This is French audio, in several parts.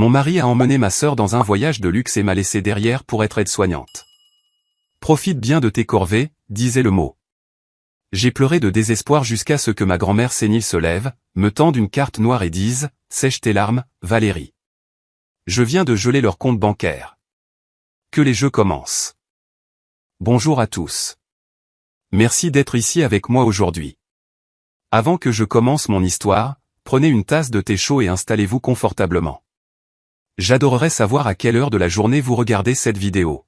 Mon mari a emmené ma sœur dans un voyage de luxe et m'a laissé derrière pour être aide-soignante. Profite bien de tes corvées, disait le mot. J'ai pleuré de désespoir jusqu'à ce que ma grand-mère sénile se lève, me tende une carte noire et dise « Sèche tes larmes, Valérie. Je viens de geler leur compte bancaire. Que les jeux commencent. » Bonjour à tous. Merci d'être ici avec moi aujourd'hui. Avant que je commence mon histoire, prenez une tasse de thé chaud et installez-vous confortablement. J'adorerais savoir à quelle heure de la journée vous regardez cette vidéo.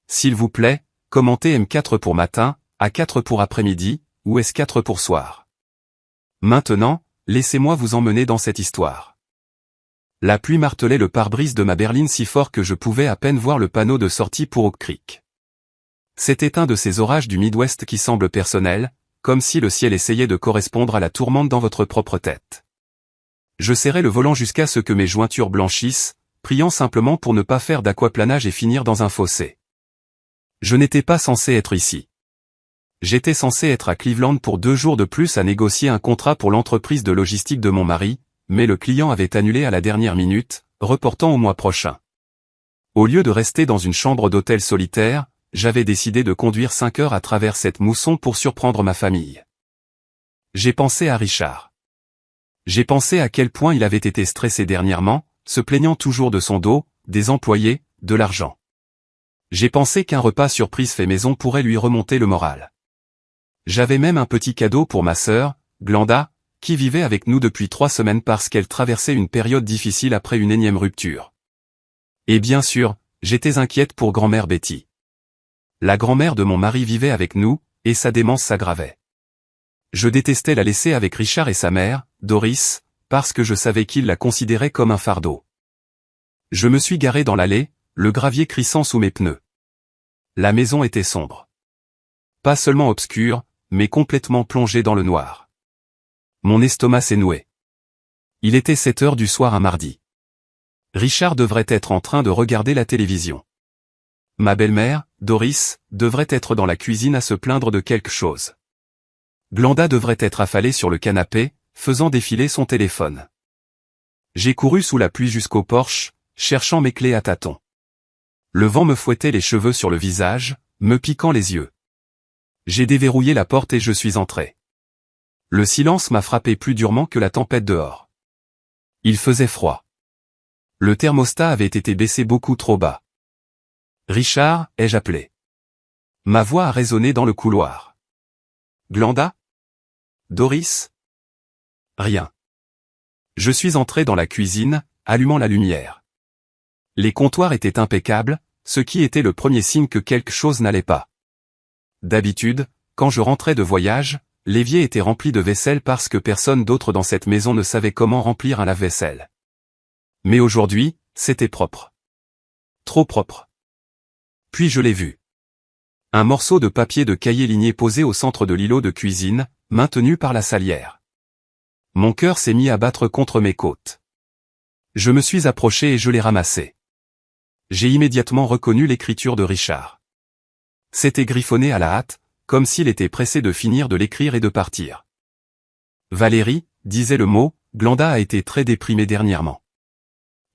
S'il vous plaît, commentez M4 pour matin, A4 pour après-midi, ou S4 pour soir. Maintenant, laissez-moi vous emmener dans cette histoire. La pluie martelait le pare-brise de ma berline si fort que je pouvais à peine voir le panneau de sortie pour Oak Creek. C'était un de ces orages du Midwest qui semblent personnels, comme si le ciel essayait de correspondre à la tourmente dans votre propre tête. Je serrai le volant jusqu'à ce que mes jointures blanchissent, priant simplement pour ne pas faire d'aquaplanage et finir dans un fossé. Je n'étais pas censé être ici. J'étais censé être à Cleveland pour 2 jours de plus à négocier un contrat pour l'entreprise de logistique de mon mari, mais le client avait annulé à la dernière minute, reportant au mois prochain. Au lieu de rester dans une chambre d'hôtel solitaire, j'avais décidé de conduire 5 heures à travers cette mousson pour surprendre ma famille. J'ai pensé à Richard. J'ai pensé à quel point il avait été stressé dernièrement, se plaignant toujours de son dos, des employés, de l'argent. J'ai pensé qu'un repas surprise fait maison pourrait lui remonter le moral. J'avais même un petit cadeau pour ma sœur, Glenda, qui vivait avec nous depuis 3 semaines parce qu'elle traversait une période difficile après une énième rupture. Et bien sûr, j'étais inquiète pour grand-mère Betty. La grand-mère de mon mari vivait avec nous, et sa démence s'aggravait. Je détestais la laisser avec Richard et sa mère, Doris, parce que je savais qu'ils la considéraient comme un fardeau. Je me suis garé dans l'allée, le gravier crissant sous mes pneus. La maison était sombre. Pas seulement obscure, mais complètement plongée dans le noir. Mon estomac s'est noué. Il était 7 heures du soir un mardi. Richard devrait être en train de regarder la télévision. Ma belle-mère, Doris, devrait être dans la cuisine à se plaindre de quelque chose. Glenda devrait être affalée sur le canapé, faisant défiler son téléphone. J'ai couru sous la pluie jusqu'au porche, cherchant mes clés à tâtons. Le vent me fouettait les cheveux sur le visage, me piquant les yeux. J'ai déverrouillé la porte et je suis entré. Le silence m'a frappé plus durement que la tempête dehors. Il faisait froid. Le thermostat avait été baissé beaucoup trop bas. Richard, ai-je appelé. Ma voix a résonné dans le couloir. Glenda? Doris? Rien. Je suis entré dans la cuisine, allumant la lumière. Les comptoirs étaient impeccables, ce qui était le premier signe que quelque chose n'allait pas. D'habitude, quand je rentrais de voyage, l'évier était rempli de vaisselle parce que personne d'autre dans cette maison ne savait comment remplir un lave-vaisselle. Mais aujourd'hui, c'était propre. Trop propre. Puis je l'ai vu. Un morceau de papier de cahier ligné posé au centre de l'îlot de cuisine, maintenu par la salière. Mon cœur s'est mis à battre contre mes côtes. Je me suis approché et je l'ai ramassé. J'ai immédiatement reconnu l'écriture de Richard. C'était griffonné à la hâte, comme s'il était pressé de finir de l'écrire et de partir. Valérie, disait le mot, Glenda a été très déprimée dernièrement.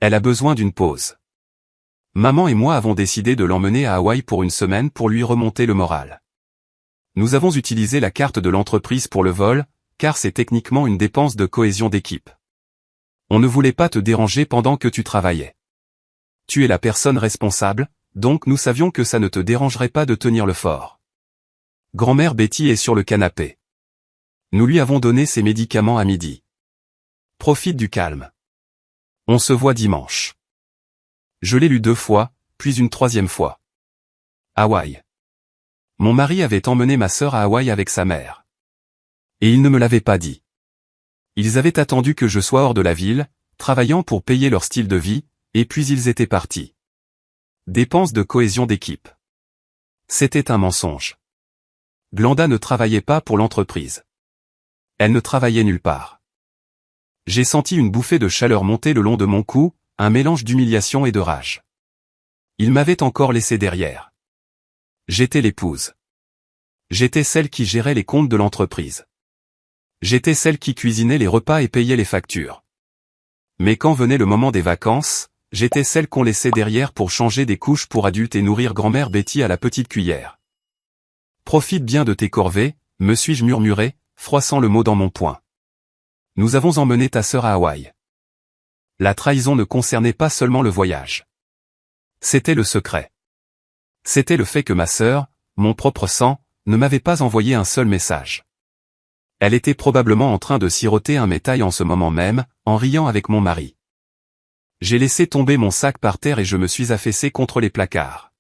Elle a besoin d'une pause. Maman et moi avons décidé de l'emmener à Hawaï pour une semaine pour lui remonter le moral. Nous avons utilisé la carte de l'entreprise pour le vol, car c'est techniquement une dépense de cohésion d'équipe. On ne voulait pas te déranger pendant que tu travaillais. Tu es la personne responsable, donc nous savions que ça ne te dérangerait pas de tenir le fort. Grand-mère Betty est sur le canapé. Nous lui avons donné ses médicaments à midi. Profite du calme. On se voit dimanche. Je l'ai lu 2 fois, puis une 3e fois. Hawaï. Mon mari avait emmené ma sœur à Hawaï avec sa mère. Et il ne me l'avait pas dit. Ils avaient attendu que je sois hors de la ville, travaillant pour payer leur style de vie, et puis ils étaient partis. Dépenses de cohésion d'équipe. C'était un mensonge. Glenda ne travaillait pas pour l'entreprise. Elle ne travaillait nulle part. J'ai senti une bouffée de chaleur monter le long de mon cou, un mélange d'humiliation et de rage. Il m'avait encore laissé derrière. J'étais l'épouse. J'étais celle qui gérait les comptes de l'entreprise. J'étais celle qui cuisinait les repas et payait les factures. Mais quand venait le moment des vacances, j'étais celle qu'on laissait derrière pour changer des couches pour adultes et nourrir grand-mère Betty à la petite cuillère. Profite bien de tes corvées, me suis-je murmuré, froissant le mot dans mon poing. Nous avons emmené ta sœur à Hawaï. La trahison ne concernait pas seulement le voyage. C'était le secret. C'était le fait que ma sœur, mon propre sang, ne m'avait pas envoyé un seul message. Elle était probablement en train de siroter un métail en ce moment même, en riant avec mon mari. J'ai laissé tomber mon sac par terre et je me suis affaissé contre les placards.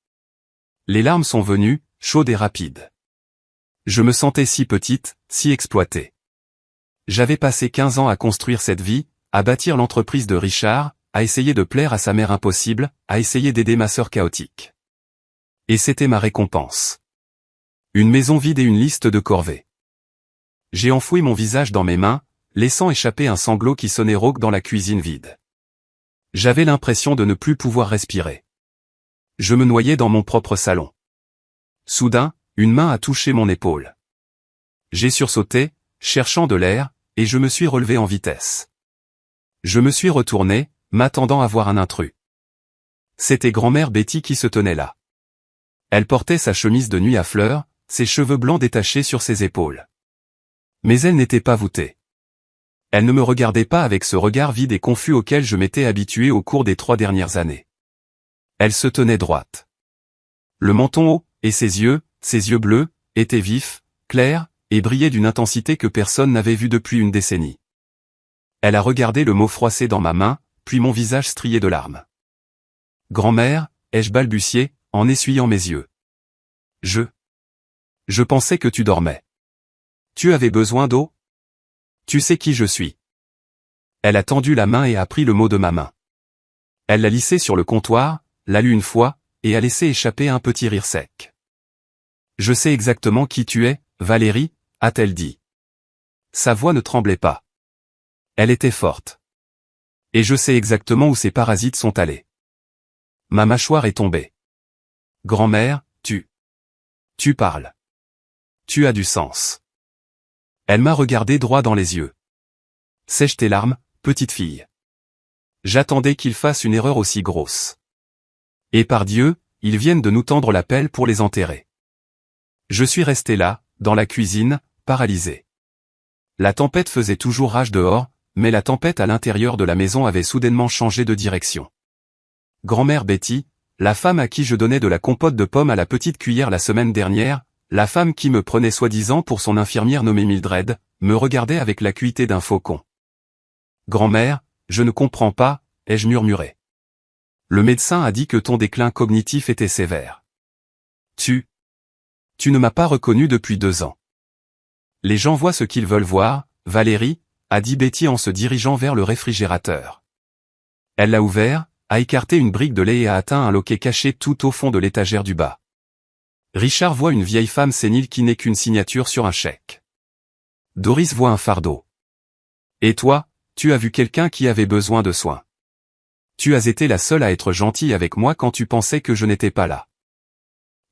Les larmes sont venues, chaudes et rapides. Je me sentais si petite, si exploitée. J'avais passé 15 ans à construire cette vie, à bâtir l'entreprise de Richard, à essayer de plaire à sa mère impossible, à essayer d'aider ma sœur chaotique. Et c'était ma récompense. Une maison vide et une liste de corvées. J'ai enfoui mon visage dans mes mains, laissant échapper un sanglot qui sonnait rauque dans la cuisine vide. J'avais l'impression de ne plus pouvoir respirer. Je me noyais dans mon propre salon. Soudain, une main a touché mon épaule. J'ai sursauté, cherchant de l'air, et je me suis relevé en vitesse. Je me suis retourné, m'attendant à voir un intrus. C'était grand-mère Betty qui se tenait là. Elle portait sa chemise de nuit à fleurs, ses cheveux blancs détachés sur ses épaules. Mais elle n'était pas voûtée. Elle ne me regardait pas avec ce regard vide et confus auquel je m'étais habitué au cours des 3 dernières années. Elle se tenait droite. Le menton haut, et ses yeux bleus, étaient vifs, clairs, et brillaient d'une intensité que personne n'avait vue depuis une décennie. Elle a regardé le mot froissé dans ma main, puis mon visage strié de larmes. « Grand-mère » ai-je balbutié, en essuyant mes yeux. Je pensais que tu dormais. Tu avais besoin d'eau? Tu sais qui je suis. Elle a tendu la main et a pris le mot de ma main. Elle l'a lissé sur le comptoir, l'a lu une fois, et a laissé échapper un petit rire sec. Je sais exactement qui tu es, Valérie, a-t-elle dit. Sa voix ne tremblait pas. Elle était forte. Et je sais exactement où ces parasites sont allés. Ma mâchoire est tombée. Grand-mère, tu parles. Tu as du sens. Elle m'a regardé droit dans les yeux. Sèche tes larmes, petite fille. J'attendais qu'il fasse une erreur aussi grosse. Et par Dieu, ils viennent de nous tendre la pelle pour les enterrer. Je suis resté là, dans la cuisine, paralysé. La tempête faisait toujours rage dehors, mais la tempête à l'intérieur de la maison avait soudainement changé de direction. Grand-mère Betty, la femme à qui je donnais de la compote de pommes à la petite cuillère la semaine dernière, la femme qui me prenait soi-disant pour son infirmière nommée Mildred, me regardait avec l'acuité d'un faucon. « Grand-mère, je ne comprends pas » ai-je murmuré. Le médecin a dit que ton déclin cognitif était sévère. Tu ne m'as pas reconnu depuis 2 ans. Les gens voient ce qu'ils veulent voir, Valérie, a dit Betty en se dirigeant vers le réfrigérateur. Elle l'a ouvert, a écarté une brique de lait et a atteint un loquet caché tout au fond de l'étagère du bas. Richard voit une vieille femme sénile qui n'est qu'une signature sur un chèque. Doris voit un fardeau. Et toi, tu as vu quelqu'un qui avait besoin de soins. Tu as été la seule à être gentille avec moi quand tu pensais que je n'étais pas là.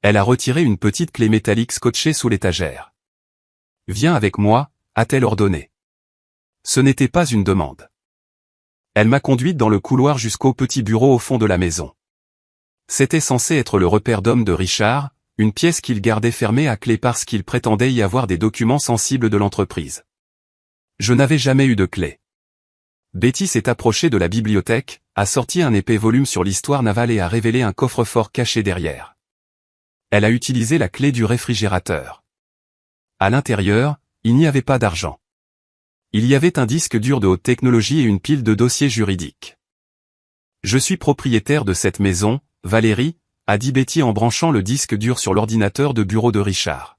Elle a retiré une petite clé métallique scotchée sous l'étagère. Viens avec moi, a-t-elle ordonné. Ce n'était pas une demande. Elle m'a conduite dans le couloir jusqu'au petit bureau au fond de la maison. C'était censé être le repère d'homme de Richard, une pièce qu'il gardait fermée à clé parce qu'il prétendait y avoir des documents sensibles de l'entreprise. Je n'avais jamais eu de clé. Betty s'est approchée de la bibliothèque, a sorti un épais volume sur l'histoire navale et a révélé un coffre-fort caché derrière. Elle a utilisé la clé du réfrigérateur. À l'intérieur, il n'y avait pas d'argent. Il y avait un disque dur de haute technologie et une pile de dossiers juridiques. Je suis propriétaire de cette maison, Valérie, a dit Betty en branchant le disque dur sur l'ordinateur de bureau de Richard.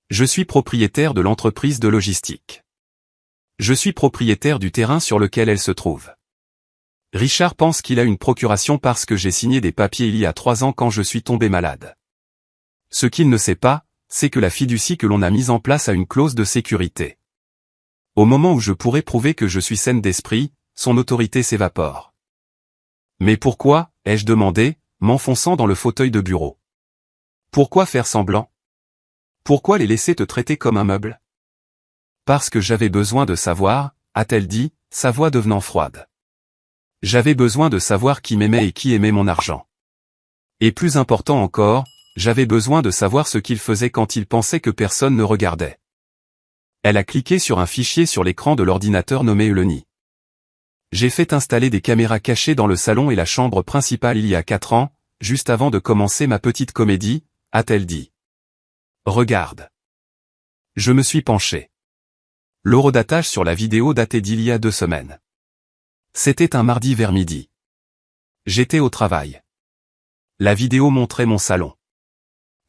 Je suis propriétaire de l'entreprise de logistique. Je suis propriétaire du terrain sur lequel elle se trouve. Richard pense qu'il a une procuration parce que j'ai signé des papiers il y a 3 ans quand je suis tombé malade. Ce qu'il ne sait pas, c'est que la fiducie que l'on a mise en place a une clause de sécurité. Au moment où je pourrais prouver que je suis saine d'esprit, son autorité s'évapore. Mais pourquoi, ai-je demandé, m'enfonçant dans le fauteuil de bureau. Pourquoi faire semblant? Pourquoi les laisser te traiter comme un meuble? Parce que j'avais besoin de savoir, a-t-elle dit, sa voix devenant froide. J'avais besoin de savoir qui m'aimait et qui aimait mon argent. Et plus important encore, j'avais besoin de savoir ce qu'il faisait quand il pensait que personne ne regardait. Elle a cliqué sur un fichier sur l'écran de l'ordinateur nommé Eleni. J'ai fait installer des caméras cachées dans le salon et la chambre principale il y a 4 ans, juste avant de commencer ma petite comédie, a-t-elle dit. Regarde. Je me suis penché. L'horodatage sur la vidéo datait d'il y a 2 semaines. C'était un mardi vers midi. J'étais au travail. La vidéo montrait mon salon.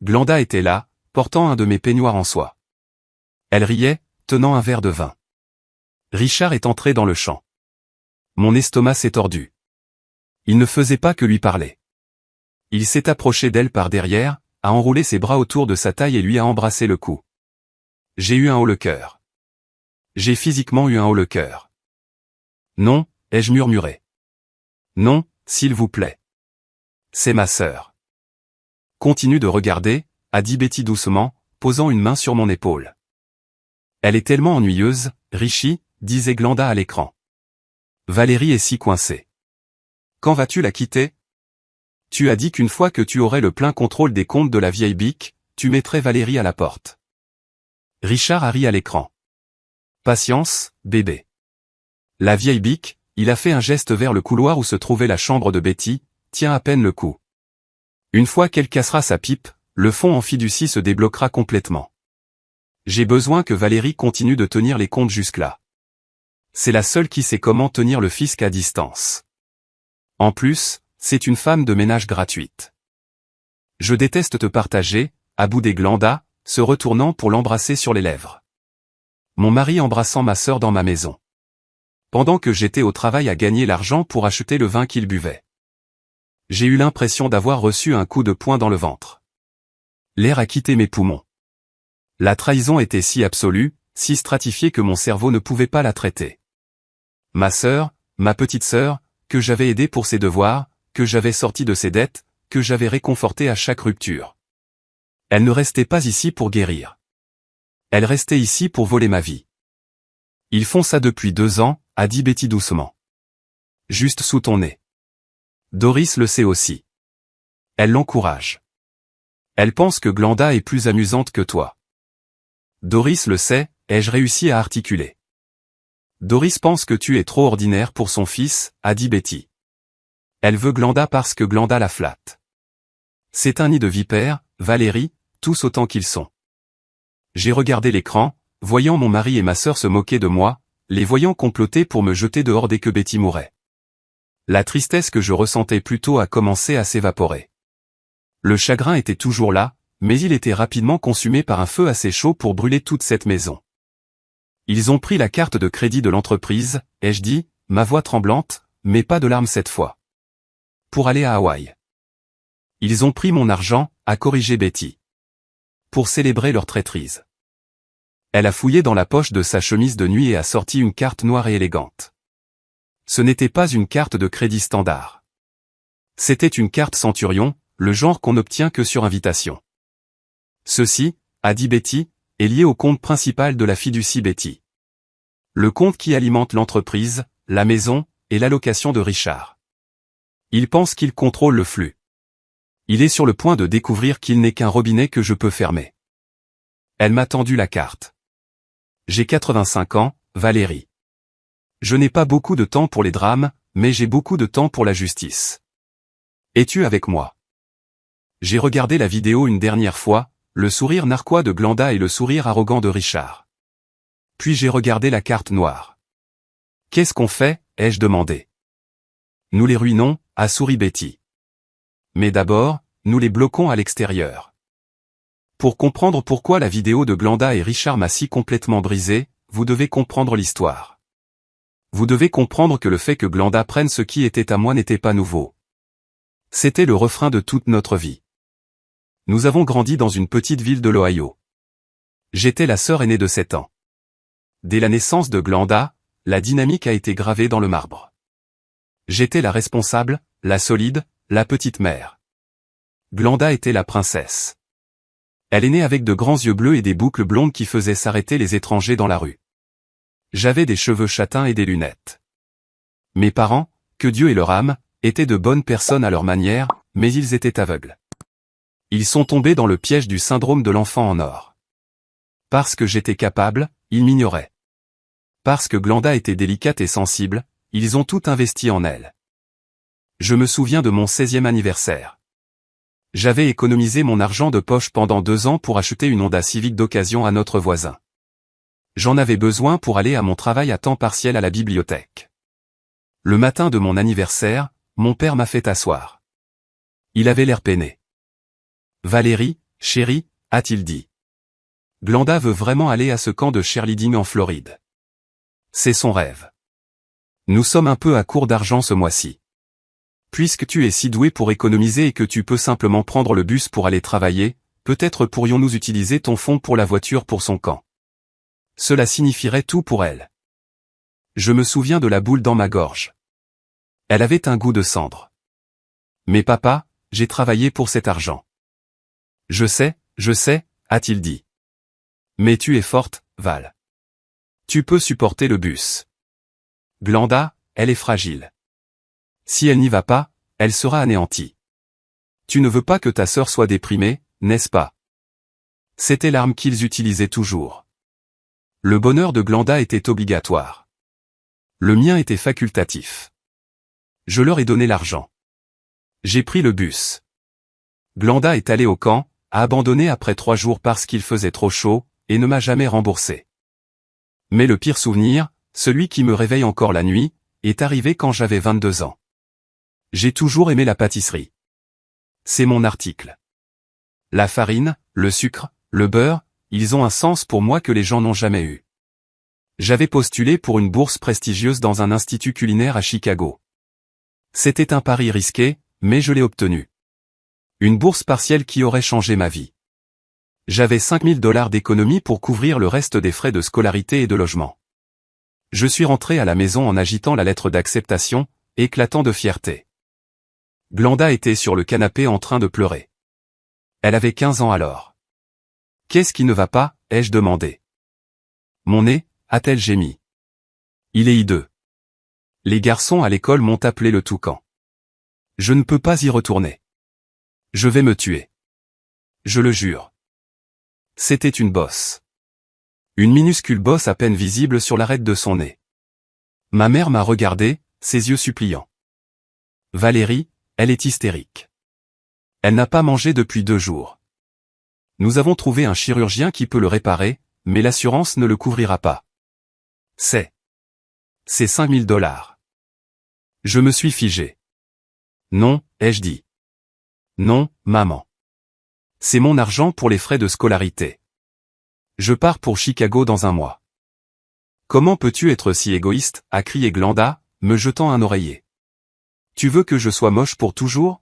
Glenda était là, portant un de mes peignoirs en soie. Elle riait, tenant un verre de vin. Richard est entré dans le champ. Mon estomac s'est tordu. Il ne faisait pas que lui parler. Il s'est approché d'elle par derrière, a enroulé ses bras autour de sa taille et lui a embrassé le cou. J'ai eu un haut-le-cœur. J'ai physiquement eu un haut-le-cœur. Non, ai-je murmuré. Non, s'il vous plaît. C'est ma sœur. Continue de regarder, a dit Betty doucement, posant une main sur mon épaule. Elle est tellement ennuyeuse, Richie, disait Glenda à l'écran. Valérie est si coincée. Quand vas-tu la quitter? Tu as dit qu'une fois que tu aurais le plein contrôle des comptes de la vieille bique, tu mettrais Valérie à la porte. Richard a ri à l'écran. Patience, bébé. La vieille bique, il a fait un geste vers le couloir où se trouvait la chambre de Betty, tient à peine le coup. Une fois qu'elle cassera sa pipe, le fond en fiducie se débloquera complètement. J'ai besoin que Valérie continue de tenir les comptes jusque-là. C'est la seule qui sait comment tenir le fisc à distance. En plus, c'est une femme de ménage gratuite. Je déteste te partager, a boudé Glenda, se retournant pour l'embrasser sur les lèvres. Mon mari embrassant ma sœur dans ma maison. Pendant que j'étais au travail à gagner l'argent pour acheter le vin qu'il buvait. J'ai eu l'impression d'avoir reçu un coup de poing dans le ventre. L'air a quitté mes poumons. La trahison était si absolue, si stratifiée que mon cerveau ne pouvait pas la traiter. Ma sœur, ma petite sœur, que j'avais aidée pour ses devoirs, que j'avais sortie de ses dettes, que j'avais réconfortée à chaque rupture. Elle ne restait pas ici pour guérir. Elle restait ici pour voler ma vie. Ils font ça depuis 2 ans, a dit Betty doucement. Juste sous ton nez. Doris le sait aussi. Elle l'encourage. Elle pense que Glenda est plus amusante que toi. Doris le sait, ai-je réussi à articuler. Doris pense que tu es trop ordinaire pour son fils, a dit Betty. Elle veut Glenda parce que Glenda la flatte. C'est un nid de vipères, Valérie, tous autant qu'ils sont. J'ai regardé l'écran, voyant mon mari et ma sœur se moquer de moi, les voyant comploter pour me jeter dehors dès que Betty mourait. La tristesse que je ressentais plutôt a commencé à s'évaporer. Le chagrin était toujours là, mais il était rapidement consumé par un feu assez chaud pour brûler toute cette maison. Ils ont pris la carte de crédit de l'entreprise, ai-je dit, ma voix tremblante, mais pas de larmes cette fois. Pour aller à Hawaï. Ils ont pris mon argent, a corrigé Betty. Pour célébrer leur traîtrise. Elle a fouillé dans la poche de sa chemise de nuit et a sorti une carte noire et élégante. Ce n'était pas une carte de crédit standard. C'était une carte Centurion, le genre qu'on n'obtient que sur invitation. Ceci, a dit Betty, est lié au compte principal de la fiducie Betty. Le compte qui alimente l'entreprise, la maison, et l'allocation de Richard. Il pense qu'il contrôle le flux. Il est sur le point de découvrir qu'il n'est qu'un robinet que je peux fermer. Elle m'a tendu la carte. J'ai 85 ans, Valérie. Je n'ai pas beaucoup de temps pour les drames, mais j'ai beaucoup de temps pour la justice. Es-tu avec moi? J'ai regardé la vidéo une dernière fois, le sourire narquois de Glenda et le sourire arrogant de Richard. Puis j'ai regardé la carte noire. Qu'est-ce qu'on fait, ai-je demandé. Nous les ruinons, a souri Betty. Mais d'abord, nous les bloquons à l'extérieur. Pour comprendre pourquoi la vidéo de Glenda et Richard m'a si complètement brisé, vous devez comprendre l'histoire. Vous devez comprendre que le fait que Glenda prenne ce qui était à moi n'était pas nouveau. C'était le refrain de toute notre vie. Nous avons grandi dans une petite ville de l'Ohio. J'étais la sœur aînée de 7 ans. Dès la naissance de Glenda, la dynamique a été gravée dans le marbre. J'étais la responsable, la solide, la petite mère. Glenda était la princesse. Elle est née avec de grands yeux bleus et des boucles blondes qui faisaient s'arrêter les étrangers dans la rue. J'avais des cheveux châtains et des lunettes. Mes parents, que Dieu et leur âme, étaient de bonnes personnes à leur manière, mais ils étaient aveugles. Ils sont tombés dans le piège du syndrome de l'enfant en or. Parce que j'étais capable, ils m'ignoraient. Parce que Glenda était délicate et sensible, ils ont tout investi en elle. Je me souviens de mon 16e anniversaire. J'avais économisé mon argent de poche pendant 2 ans pour acheter une Honda Civic d'occasion à notre voisin. J'en avais besoin pour aller à mon travail à temps partiel à la bibliothèque. Le matin de mon anniversaire, mon père m'a fait asseoir. Il avait l'air peiné. « Valérie, chérie, a-t-il dit. Glenda veut vraiment aller à ce camp de cheerleading en Floride. C'est son rêve. Nous sommes un peu à court d'argent ce mois-ci. Puisque tu es si doué pour économiser et que tu peux simplement prendre le bus pour aller travailler, peut-être pourrions-nous utiliser ton fonds pour la voiture pour son camp. Cela signifierait tout pour elle. » Je me souviens de la boule dans ma gorge. Elle avait un goût de cendre. « Mais papa, j'ai travaillé pour cet argent. »« je sais, a-t-il dit. Mais tu es forte, Val. Tu peux supporter le bus. Glenda, elle est fragile. Si elle n'y va pas, elle sera anéantie. Tu ne veux pas que ta sœur soit déprimée, n'est-ce pas? » C'était l'arme qu'ils utilisaient toujours. Le bonheur de Glenda était obligatoire. Le mien était facultatif. Je leur ai donné l'argent. J'ai pris le bus. Glenda est allée au camp, a abandonné après 3 jours parce qu'il faisait trop chaud, et ne m'a jamais remboursé. Mais le pire souvenir, celui qui me réveille encore la nuit, est arrivé quand j'avais 22 ans. J'ai toujours aimé la pâtisserie. C'est mon article. La farine, le sucre, le beurre, ils ont un sens pour moi que les gens n'ont jamais eu. J'avais postulé pour une bourse prestigieuse dans un institut culinaire à Chicago. C'était un pari risqué, mais je l'ai obtenu. Une bourse partielle qui aurait changé ma vie. J'avais $5 000 d'économie pour couvrir le reste des frais de scolarité et de logement. Je suis rentré à la maison en agitant la lettre d'acceptation, éclatant de fierté. Glenda était sur le canapé en train de pleurer. Elle avait 15 ans alors. « Qu'est-ce qui ne va pas ?» ai-je demandé. « Mon nez » a-t-elle gémi. « Il est hideux. Les garçons à l'école m'ont appelé le toucan. Je ne peux pas y retourner. Je vais me tuer. Je le jure. » C'était une bosse. Une minuscule bosse à peine visible sur l'arête de son nez. Ma mère m'a regardé, ses yeux suppliants. « Valérie, elle est hystérique. Elle n'a pas mangé depuis 2 jours. Nous avons trouvé un chirurgien qui peut le réparer, mais l'assurance ne le couvrira pas. C'est $5 000. Je me suis figé. Non, ai-je dit. Non, maman. C'est mon argent pour les frais de scolarité. Je pars pour Chicago dans 1 mois. Comment peux-tu être si égoïste, a crié Glenda, me jetant un oreiller. Tu veux que je sois moche pour toujours?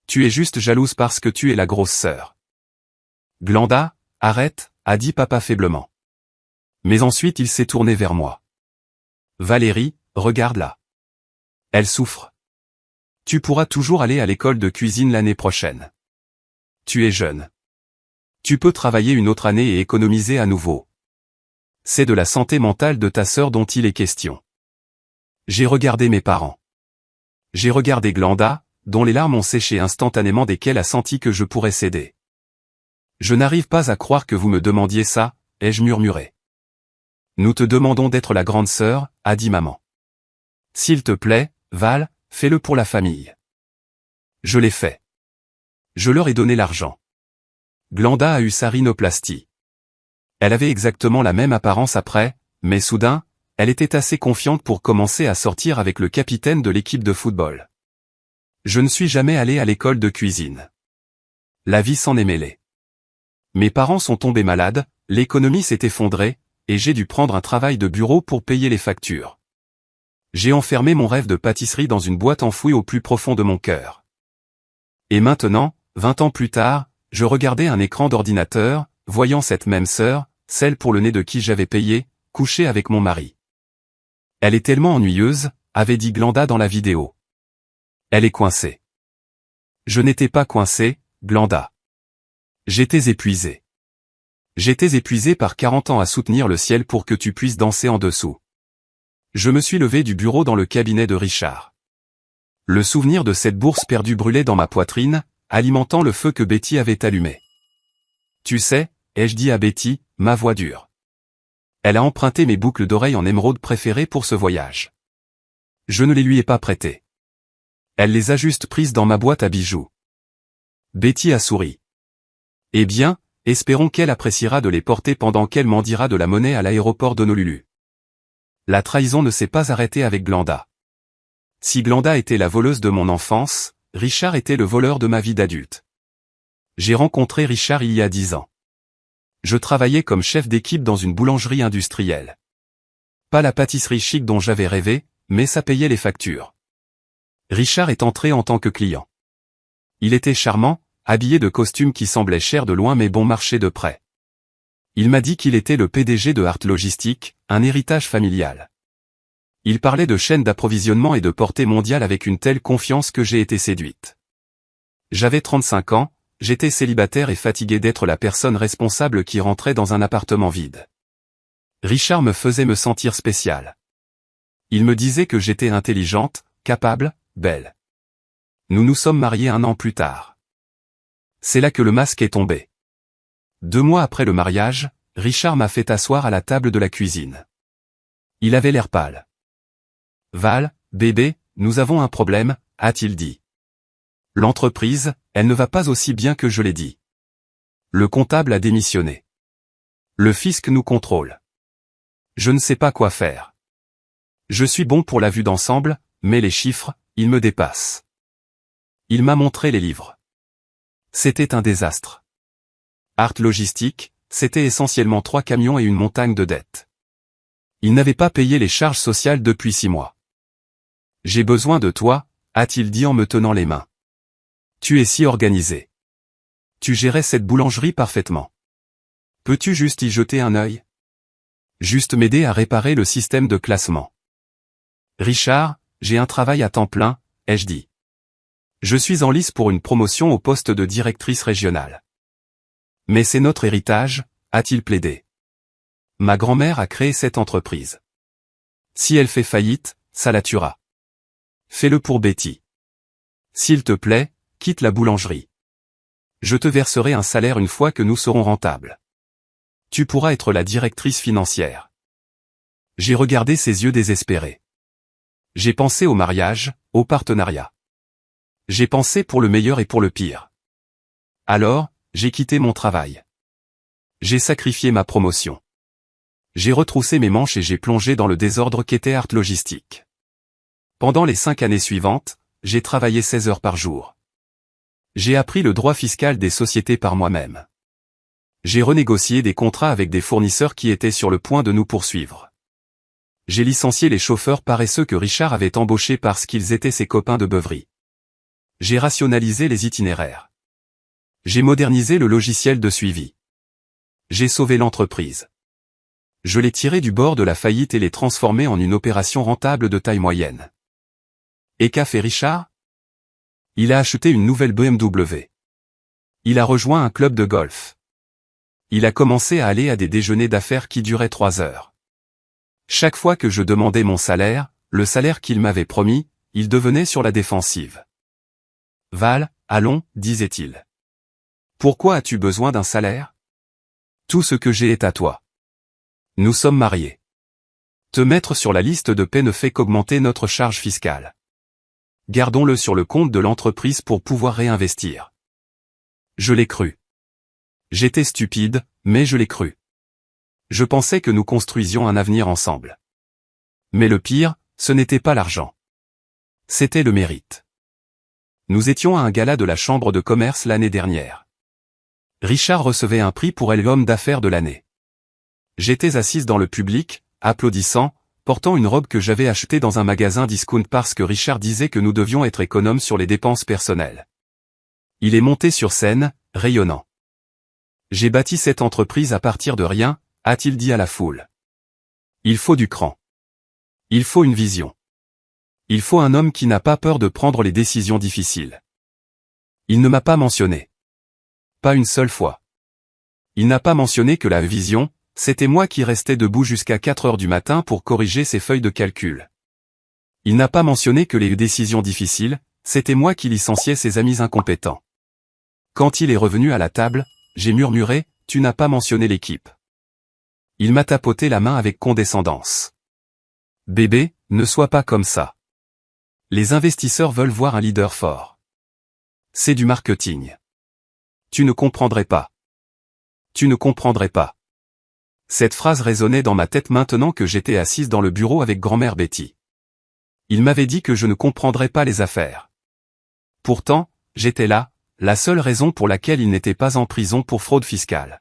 Tu es juste jalouse parce que tu es la grosse sœur. Glenda, arrête, a dit papa faiblement. Mais ensuite il s'est tourné vers moi. Valérie, regarde-la. Elle souffre. Tu pourras toujours aller à l'école de cuisine l'année prochaine. Tu es jeune. Tu peux travailler une autre année et économiser à nouveau. C'est de la santé mentale de ta sœur dont il est question. J'ai regardé mes parents. J'ai regardé Glenda, dont les larmes ont séché instantanément dès qu'elle a senti que je pourrais céder. Je n'arrive pas à croire que vous me demandiez ça, ai-je murmuré. Nous te demandons d'être la grande sœur, a dit maman. S'il te plaît, Val, fais-le pour la famille. Je l'ai fait. Je leur ai donné l'argent. Glenda a eu sa rhinoplastie. Elle avait exactement la même apparence après, mais soudain, elle était assez confiante pour commencer à sortir avec le capitaine de l'équipe de football. Je ne suis jamais allé à l'école de cuisine. La vie s'en est mêlée. Mes parents sont tombés malades, l'économie s'est effondrée, et j'ai dû prendre un travail de bureau pour payer les factures. J'ai enfermé mon rêve de pâtisserie dans une boîte enfouie au plus profond de mon cœur. Et maintenant, 20 ans plus tard, je regardais un écran d'ordinateur, voyant cette même sœur, celle pour le nez de qui j'avais payé, coucher avec mon mari. Elle est tellement ennuyeuse, avait dit Glenda dans la vidéo. Elle est coincée. Je n'étais pas coincé, Glenda. J'étais épuisé. J'étais épuisé par 40 ans à soutenir le ciel pour que tu puisses danser en dessous. Je me suis levé du bureau dans le cabinet de Richard. Le souvenir de cette bourse perdue brûlait dans ma poitrine, alimentant le feu que Betty avait allumé. Tu sais, ai-je dit à Betty, ma voix dure. Elle a emprunté mes boucles d'oreilles en émeraude préférées pour ce voyage. Je ne les lui ai pas prêtées. Elle les a juste prises dans ma boîte à bijoux. Betty a souri. Eh bien, espérons qu'elle appréciera de les porter pendant qu'elle mendiera de la monnaie à l'aéroport d'Honolulu. La trahison ne s'est pas arrêtée avec Glenda. Si Glenda était la voleuse de mon enfance, Richard était le voleur de ma vie d'adulte. J'ai rencontré Richard il y a 10 ans. Je travaillais comme chef d'équipe dans une boulangerie industrielle. Pas la pâtisserie chic dont j'avais rêvé, mais ça payait les factures. Richard est entré en tant que client. Il était charmant, habillé de costumes qui semblaient chers de loin mais bon marché de près. Il m'a dit qu'il était le PDG de Art Logistique, un héritage familial. Il parlait de chaînes d'approvisionnement et de portée mondiale avec une telle confiance que j'ai été séduite. J'avais 35 ans, j'étais célibataire et fatigué d'être la personne responsable qui rentrait dans un appartement vide. Richard me faisait me sentir spécial. Il me disait que j'étais intelligente, capable, belle. Nous nous sommes mariés 1 an plus tard. C'est là que le masque est tombé. 2 mois après le mariage, Richard m'a fait asseoir à la table de la cuisine. Il avait l'air pâle. « Val, bébé, nous avons un problème », a-t-il dit. L'entreprise, elle ne va pas aussi bien que je l'ai dit. Le comptable a démissionné. Le fisc nous contrôle. Je ne sais pas quoi faire. Je suis bon pour la vue d'ensemble, mais les chiffres, ils me dépassent. Il m'a montré les livres. C'était un désastre. Art Logistique, c'était essentiellement 3 camions et une montagne de dettes. Il n'avait pas payé les charges sociales depuis 6 mois. J'ai besoin de toi, a-t-il dit en me tenant les mains. Tu es si organisé. Tu gérais cette boulangerie parfaitement. Peux-tu juste y jeter un œil? Juste m'aider à réparer le système de classement. Richard, j'ai un travail à temps plein, ai-je dit. Je suis en lice pour une promotion au poste de directrice régionale. Mais c'est notre héritage, a-t-il plaidé. Ma grand-mère a créé cette entreprise. Si elle fait faillite, ça la tuera. Fais-le pour Betty. S'il te plaît, quitte la boulangerie. Je te verserai un salaire une fois que nous serons rentables. Tu pourras être la directrice financière. J'ai regardé ses yeux désespérés. J'ai pensé au mariage, au partenariat. J'ai pensé pour le meilleur et pour le pire. Alors, j'ai quitté mon travail. J'ai sacrifié ma promotion. J'ai retroussé mes manches et j'ai plongé dans le désordre qu'était Art Logistique. Pendant les 5 années suivantes, j'ai travaillé 16 heures par jour. J'ai appris le droit fiscal des sociétés par moi-même. J'ai renégocié des contrats avec des fournisseurs qui étaient sur le point de nous poursuivre. J'ai licencié les chauffeurs paresseux que Richard avait embauchés parce qu'ils étaient ses copains de beuverie. J'ai rationalisé les itinéraires. J'ai modernisé le logiciel de suivi. J'ai sauvé l'entreprise. Je l'ai tiré du bord de la faillite et l'ai transformé en une opération rentable de taille moyenne. Et qu'a fait Richard? Il a acheté une nouvelle BMW. Il a rejoint un club de golf. Il a commencé à aller à des déjeuners d'affaires qui duraient 3 heures. Chaque fois que je demandais mon salaire, le salaire qu'il m'avait promis, il devenait sur la défensive. Val, allons, disait-il. Pourquoi as-tu besoin d'un salaire? Tout ce que j'ai est à toi. Nous sommes mariés. Te mettre sur la liste de paie ne fait qu'augmenter notre charge fiscale. Gardons-le sur le compte de l'entreprise pour pouvoir réinvestir. Je l'ai cru. J'étais stupide, mais je l'ai cru. Je pensais que nous construisions un avenir ensemble. Mais le pire, ce n'était pas l'argent. C'était le mérite. Nous étions à un gala de la Chambre de commerce l'année dernière. Richard recevait un prix pour l'homme d'affaires de l'année. J'étais assise dans le public, applaudissant, portant une robe que j'avais achetée dans un magasin discount parce que Richard disait que nous devions être économes sur les dépenses personnelles. Il est monté sur scène, rayonnant. J'ai bâti cette entreprise à partir de rien, a-t-il dit à la foule. Il faut du cran. Il faut une vision. Il faut un homme qui n'a pas peur de prendre les décisions difficiles. Il ne m'a pas mentionné. Pas une seule fois. Il n'a pas mentionné que la vision, c'était moi qui restais debout jusqu'à 4 heures du matin pour corriger ses feuilles de calcul. Il n'a pas mentionné que les décisions difficiles, c'était moi qui licenciais ses amis incompétents. Quand il est revenu à la table, j'ai murmuré, tu n'as pas mentionné l'équipe. Il m'a tapoté la main avec condescendance. Bébé, ne sois pas comme ça. Les investisseurs veulent voir un leader fort. C'est du marketing. Tu ne comprendrais pas. Tu ne comprendrais pas. Cette phrase résonnait dans ma tête maintenant que j'étais assise dans le bureau avec grand-mère Betty. Il m'avait dit que je ne comprendrais pas les affaires. Pourtant, j'étais là, la seule raison pour laquelle il n'était pas en prison pour fraude fiscale.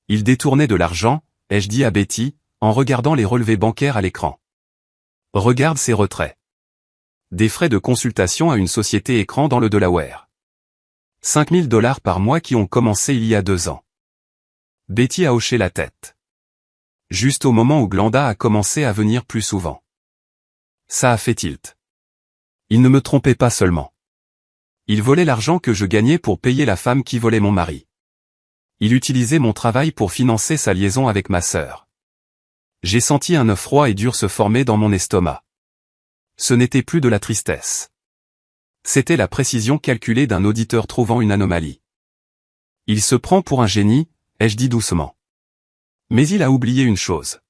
Il détournait de l'argent, ai-je dit à Betty, en regardant les relevés bancaires à l'écran. Regarde ces retraits. Des frais de consultation à une société écran dans le Delaware. 5 000 $ par mois qui ont commencé il y a 2 ans. Betty a hoché la tête. Juste au moment où Glenda a commencé à venir plus souvent. Ça a fait tilt. Il ne me trompait pas seulement. Il volait l'argent que je gagnais pour payer la femme qui volait mon mari. Il utilisait mon travail pour financer sa liaison avec ma sœur. J'ai senti un œuf froid et dur se former dans mon estomac. Ce n'était plus de la tristesse. C'était la précision calculée d'un auditeur trouvant une anomalie. Il se prend pour un génie, ai-je dit doucement. Mais il a oublié une chose.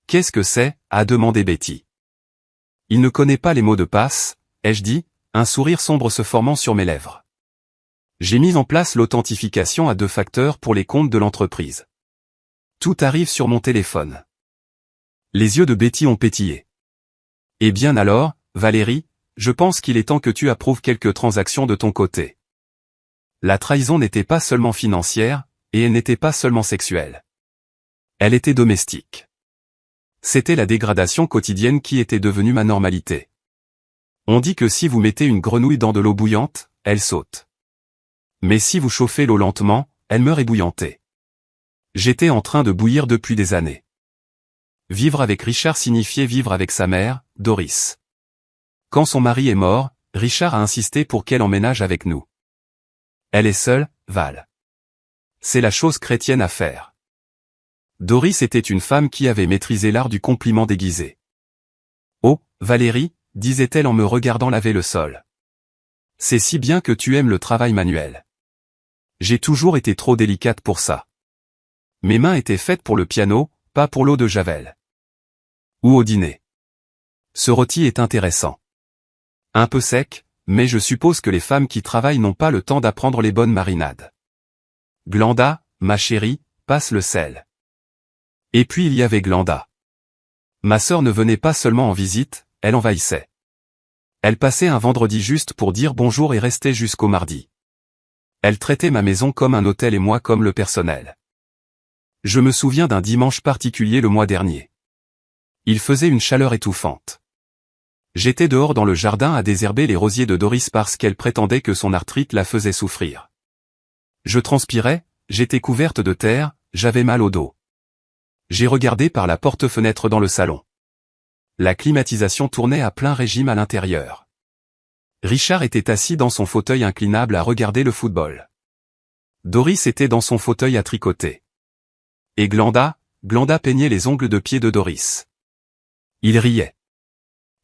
Qu'est-ce que c'est, a demandé Betty. Il ne connaît pas les mots de passe, ai-je dit, un sourire sombre se formant sur mes lèvres. J'ai mis en place l'authentification à 2 facteurs pour les comptes de l'entreprise. Tout arrive sur mon téléphone. Les yeux de Betty ont pétillé. Eh bien alors, Valérie, je pense qu'il est temps que tu approuves quelques transactions de ton côté. La trahison n'était pas seulement financière, et elle n'était pas seulement sexuelle. Elle était domestique. C'était la dégradation quotidienne qui était devenue ma normalité. On dit que si vous mettez une grenouille dans de l'eau bouillante, elle saute. Mais si vous chauffez l'eau lentement, elle meurt ébouillantée. J'étais en train de bouillir depuis des années. Vivre avec Richard signifiait vivre avec sa mère, Doris. Quand son mari est mort, Richard a insisté pour qu'elle emménage avec nous. Elle est seule, Val. C'est la chose chrétienne à faire. Doris était une femme qui avait maîtrisé l'art du compliment déguisé. Oh, Valérie, disait-elle en me regardant laver le sol. C'est si bien que tu aimes le travail manuel. J'ai toujours été trop délicate pour ça. Mes mains étaient faites pour le piano, pas pour l'eau de Javel. Ou au dîner. Ce rôti est intéressant. Un peu sec, mais je suppose que les femmes qui travaillent n'ont pas le temps d'apprendre les bonnes marinades. Glenda, ma chérie, passe le sel. Et puis il y avait Glenda. Ma sœur ne venait pas seulement en visite, elle envahissait. Elle passait un vendredi juste pour dire bonjour et restait jusqu'au mardi. Elle traitait ma maison comme un hôtel et moi comme le personnel. Je me souviens d'un dimanche particulier le mois dernier. Il faisait une chaleur étouffante. J'étais dehors dans le jardin à désherber les rosiers de Doris parce qu'elle prétendait que son arthrite la faisait souffrir. Je transpirais, j'étais couverte de terre, j'avais mal au dos. J'ai regardé par la porte-fenêtre dans le salon. La climatisation tournait à plein régime à l'intérieur. Richard était assis dans son fauteuil inclinable à regarder le football. Doris était dans son fauteuil à tricoter. Et Glenda peignait les ongles de pied de Doris. Il riait.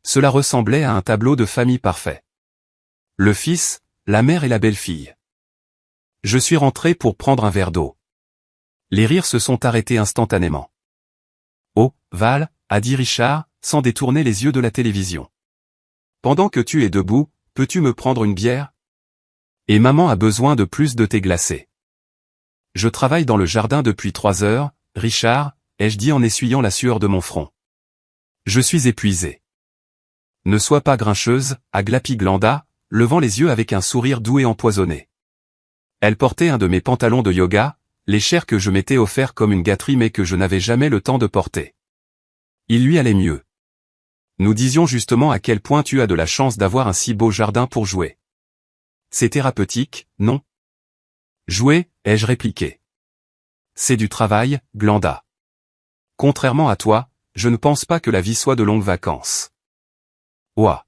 Cela ressemblait à un tableau de famille parfait. Le fils, la mère et la belle-fille. Je suis rentré pour prendre un verre d'eau. Les rires se sont arrêtés instantanément. Oh, Val, a dit Richard, sans détourner les yeux de la télévision. Pendant que tu es debout, peux-tu me prendre une bière? Et maman a besoin de plus de thé glacé. Je travaille dans le jardin depuis 3 heures, Richard, ai-je dit en essuyant la sueur de mon front. Je suis épuisé. Ne sois pas grincheuse, a glapi Glenda, levant les yeux avec un sourire doux et empoisonné. Elle portait un de mes pantalons de yoga, les chers que je m'étais offert comme une gâterie mais que je n'avais jamais le temps de porter. Il lui allait mieux. Nous disions justement à quel point tu as de la chance d'avoir un si beau jardin pour jouer. C'est thérapeutique, non? Jouer, ai-je répliqué. C'est du travail, Glenda. Contrairement à toi, je ne pense pas que la vie soit de longues vacances. Ouah.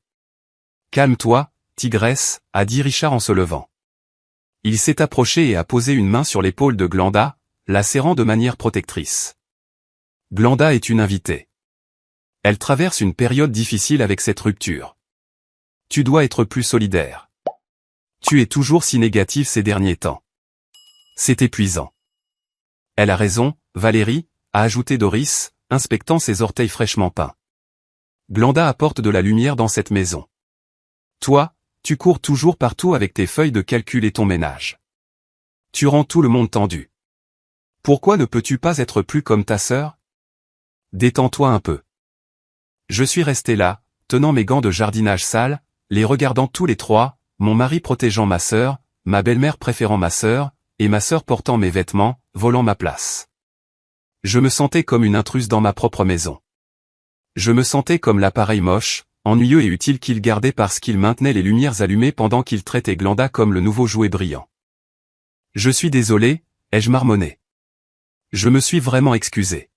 Calme-toi, tigresse, a dit Richard en se levant. Il s'est approché et a posé une main sur l'épaule de Glenda, la serrant de manière protectrice. Glenda est une invitée. Elle traverse une période difficile avec cette rupture. Tu dois être plus solidaire. Tu es toujours si négative ces derniers temps. C'est épuisant. Elle a raison, Valérie, a ajouté Doris, inspectant ses orteils fraîchement peints. Glenda apporte de la lumière dans cette maison. Toi, tu cours toujours partout avec tes feuilles de calcul et ton ménage. Tu rends tout le monde tendu. Pourquoi ne peux-tu pas être plus comme ta sœur? Détends-toi un peu. Je suis resté là, tenant mes gants de jardinage sales, les regardant tous les trois, mon mari protégeant ma sœur, ma belle-mère préférant ma sœur, et ma sœur portant mes vêtements, volant ma place. Je me sentais comme une intruse dans ma propre maison. Je me sentais comme l'appareil moche, ennuyeux et utile qu'il gardait parce qu'il maintenait les lumières allumées pendant qu'il traitait Glenda comme le nouveau jouet brillant. Je suis désolé, ai-je marmonné. Je me suis vraiment excusé.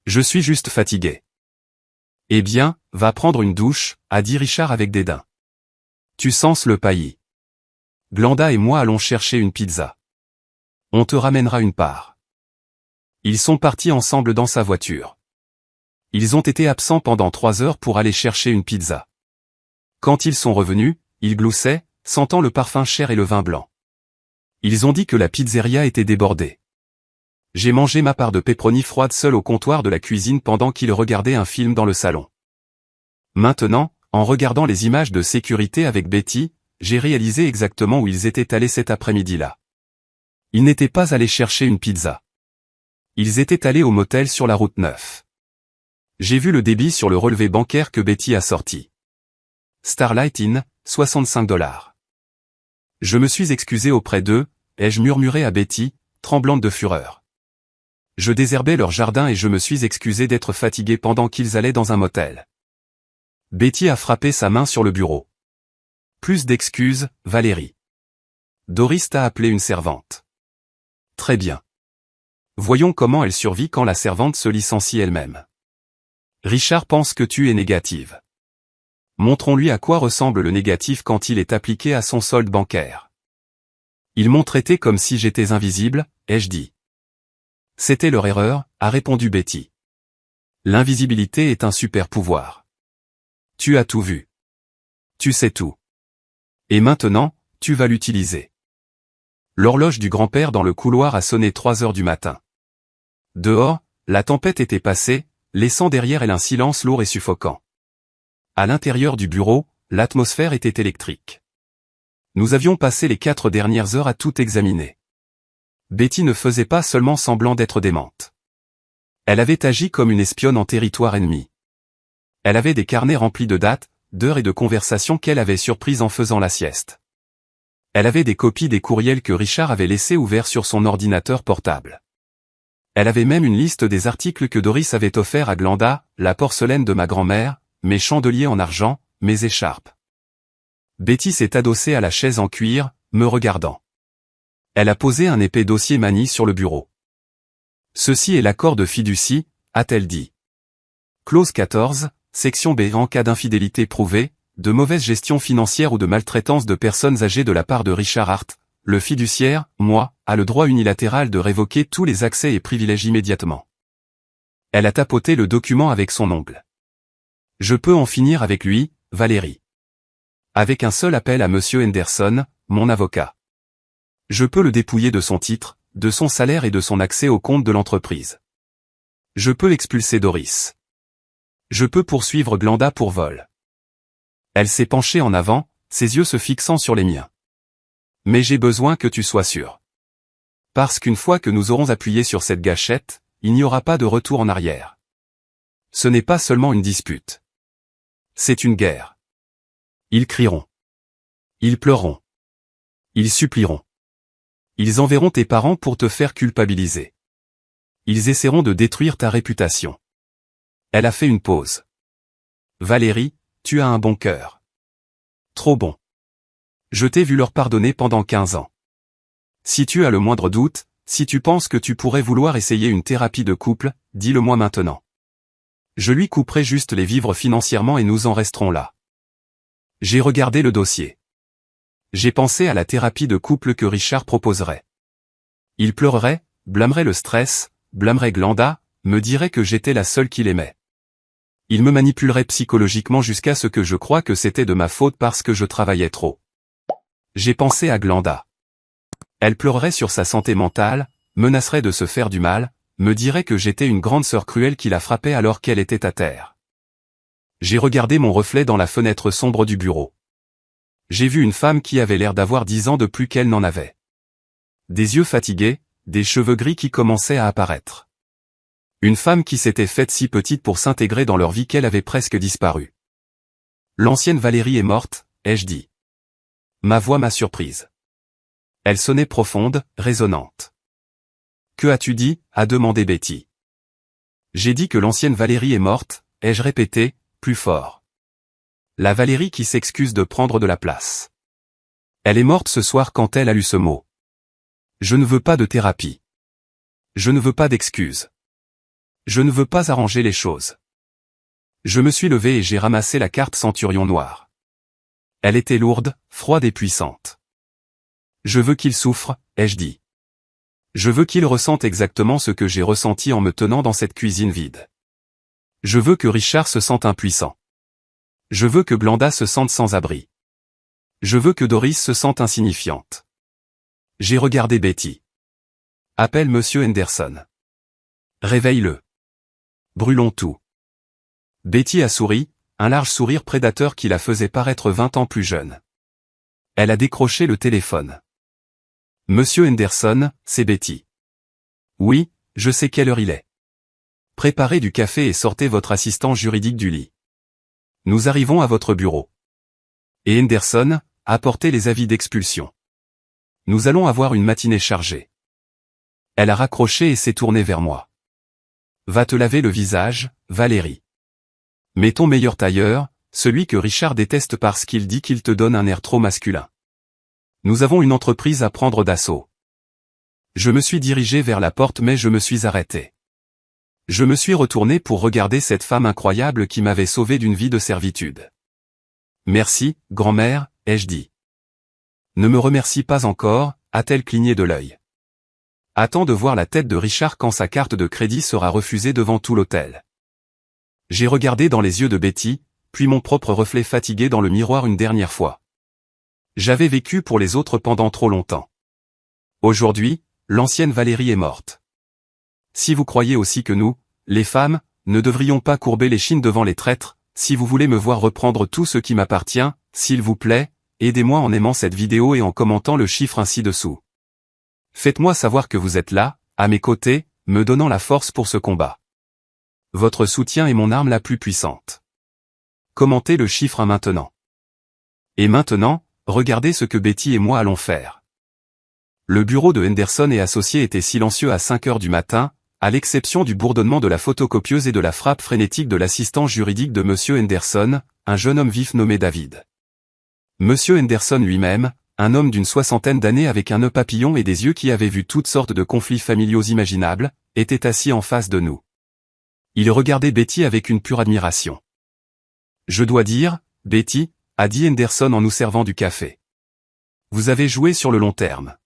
Je suis juste fatigué. Eh bien, va prendre une douche, a dit Richard avec dédain. Tu sens le paillis. Glenda et moi allons chercher une pizza. On te ramènera une part. Ils sont partis ensemble dans sa voiture. Ils ont été absents pendant 3 heures pour aller chercher une pizza. Quand ils sont revenus, ils gloussaient, sentant le parfum cher et le vin blanc. Ils ont dit que la pizzeria était débordée. J'ai mangé ma part de pepperoni froide seule au comptoir de la cuisine pendant qu'ils regardaient un film dans le salon. Maintenant, en regardant les images de sécurité avec Betty, j'ai réalisé exactement où ils étaient allés cet après-midi-là. Ils n'étaient pas allés chercher une pizza. Ils étaient allés au motel sur la route 9. J'ai vu le débit sur le relevé bancaire que Betty a sorti. Starlight Inn, $65. Je me suis excusé auprès d'eux, ai-je murmuré à Betty, tremblante de fureur. Je désherbais leur jardin et je me suis excusé d'être fatigué pendant qu'ils allaient dans un motel. Betty a frappé sa main sur le bureau. Plus d'excuses, Valérie. Doris t'a appelé une servante. Très bien. Voyons comment elle survit quand la servante se licencie elle-même. Richard pense que tu es négative. Montrons-lui à quoi ressemble le négatif quand il est appliqué à son solde bancaire. Ils m'ont traité comme si j'étais invisible, ai-je dit. C'était leur erreur, a répondu Betty. L'invisibilité est un super pouvoir. Tu as tout vu. Tu sais tout. Et maintenant, tu vas l'utiliser. L'horloge du grand-père dans le couloir a sonné 3 heures du matin. Dehors, la tempête était passée, laissant derrière elle un silence lourd et suffocant. À l'intérieur du bureau, l'atmosphère était électrique. Nous avions passé les 4 dernières heures à tout examiner. Betty ne faisait pas seulement semblant d'être démente. Elle avait agi comme une espionne en territoire ennemi. Elle avait des carnets remplis de dates, d'heures et de conversations qu'elle avait surprises en faisant la sieste. Elle avait des copies des courriels que Richard avait laissés ouverts sur son ordinateur portable. Elle avait même une liste des articles que Doris avait offerts à Glenda, la porcelaine de ma grand-mère, mes chandeliers en argent, mes écharpes. Betty s'est adossée à la chaise en cuir, me regardant. Elle a posé un épais dossier manie sur le bureau. Ceci est l'accord de fiducie, a-t-elle dit. Clause 14, section B. En cas d'infidélité prouvée, de mauvaise gestion financière ou de maltraitance de personnes âgées de la part de Richard Hart, le fiduciaire, moi, a le droit unilatéral de révoquer tous les accès et privilèges immédiatement. Elle a tapoté le document avec son ongle. Je peux en finir avec lui, Valérie. Avec un seul appel à Monsieur Henderson, mon avocat. Je peux le dépouiller de son titre, de son salaire et de son accès au compte de l'entreprise. Je peux expulser Doris. Je peux poursuivre Glenda pour vol. Elle s'est penchée en avant, ses yeux se fixant sur les miens. Mais j'ai besoin que tu sois sûr. Parce qu'une fois que nous aurons appuyé sur cette gâchette, il n'y aura pas de retour en arrière. Ce n'est pas seulement une dispute. C'est une guerre. Ils crieront. Ils pleureront. Ils supplieront. Ils enverront tes parents pour te faire culpabiliser. Ils essaieront de détruire ta réputation. Elle a fait une pause. Valérie, tu as un bon cœur. Trop bon. Je t'ai vu leur pardonner pendant 15 ans. Si tu as le moindre doute, si tu penses que tu pourrais vouloir essayer une thérapie de couple, dis-le-moi maintenant. Je lui couperai juste les vivres financièrement et nous en resterons là. J'ai regardé le dossier. J'ai pensé à la thérapie de couple que Richard proposerait. Il pleurerait, blâmerait le stress, blâmerait Glenda, me dirait que j'étais la seule qu'il aimait. Il me manipulerait psychologiquement jusqu'à ce que je croie que c'était de ma faute parce que je travaillais trop. J'ai pensé à Glenda. Elle pleurerait sur sa santé mentale, menacerait de se faire du mal, me dirait que j'étais une grande sœur cruelle qui la frappait alors qu'elle était à terre. J'ai regardé mon reflet dans la fenêtre sombre du bureau. J'ai vu une femme qui avait l'air d'avoir 10 ans de plus qu'elle n'en avait. Des yeux fatigués, des cheveux gris qui commençaient à apparaître. Une femme qui s'était faite si petite pour s'intégrer dans leur vie qu'elle avait presque disparu. L'ancienne Valérie est morte, ai-je dit. Ma voix m'a surprise. Elle sonnait profonde, résonnante. Que as-tu dit, a demandé Betty. J'ai dit que l'ancienne Valérie est morte, ai-je répété, plus fort. La Valérie qui s'excuse de prendre de la place. Elle est morte ce soir quand elle a lu ce mot. Je ne veux pas de thérapie. Je ne veux pas d'excuses. Je ne veux pas arranger les choses. Je me suis levé et j'ai ramassé la carte Centurion noire. Elle était lourde, froide et puissante. Je veux qu'il souffre, ai-je dit. Je veux qu'il ressente exactement ce que j'ai ressenti en me tenant dans cette cuisine vide. Je veux que Richard se sente impuissant. Je veux que Glenda se sente sans abri. Je veux que Doris se sente insignifiante. J'ai regardé Betty. Appelle Monsieur Henderson. Réveille-le. Brûlons tout. Betty a souri, un large sourire prédateur qui la faisait paraître 20 ans plus jeune. Elle a décroché le téléphone. Monsieur Henderson, c'est Betty. Oui, je sais quelle heure il est. Préparez du café et sortez votre assistant juridique du lit. Nous arrivons à votre bureau. Et Henderson, apportez les avis d'expulsion. Nous allons avoir une matinée chargée. Elle a raccroché et s'est tournée vers moi. Va te laver le visage, Valérie. Mets ton meilleur tailleur, celui que Richard déteste parce qu'il dit qu'il te donne un air trop masculin. Nous avons une entreprise à prendre d'assaut. Je me suis dirigé vers la porte mais je me suis arrêté. Je me suis retourné pour regarder cette femme incroyable qui m'avait sauvé d'une vie de servitude. Merci, grand-mère, ai-je dit. Ne me remercie pas encore, a-t-elle cligné de l'œil. Attends de voir la tête de Richard quand sa carte de crédit sera refusée devant tout l'hôtel. J'ai regardé dans les yeux de Betty, puis mon propre reflet fatigué dans le miroir une dernière fois. J'avais vécu pour les autres pendant trop longtemps. Aujourd'hui, l'ancienne Valérie est morte. Si vous croyez aussi que nous, les femmes, ne devrions pas courber les chines devant les traîtres, si vous voulez me voir reprendre tout ce qui m'appartient, s'il vous plaît, aidez-moi en aimant cette vidéo et en commentant le chiffre ci-dessous. Faites-moi savoir que vous êtes là, à mes côtés, me donnant la force pour ce combat. Votre soutien est mon arme la plus puissante. Commentez le chiffre maintenant. Et maintenant, regardez ce que Betty et moi allons faire. Le bureau de Henderson et associés était silencieux à 5 heures du matin, à l'exception du bourdonnement de la photocopieuse et de la frappe frénétique de l'assistant juridique de Monsieur Henderson, un jeune homme vif nommé David. Monsieur Henderson lui-même, un homme d'une 60aine d'années avec un nœud papillon et des yeux qui avaient vu toutes sortes de conflits familiaux imaginables, était assis en face de nous. Il regardait Betty avec une pure admiration. Je dois dire, Betty, a dit Henderson en nous servant du café. Vous avez joué sur le long terme.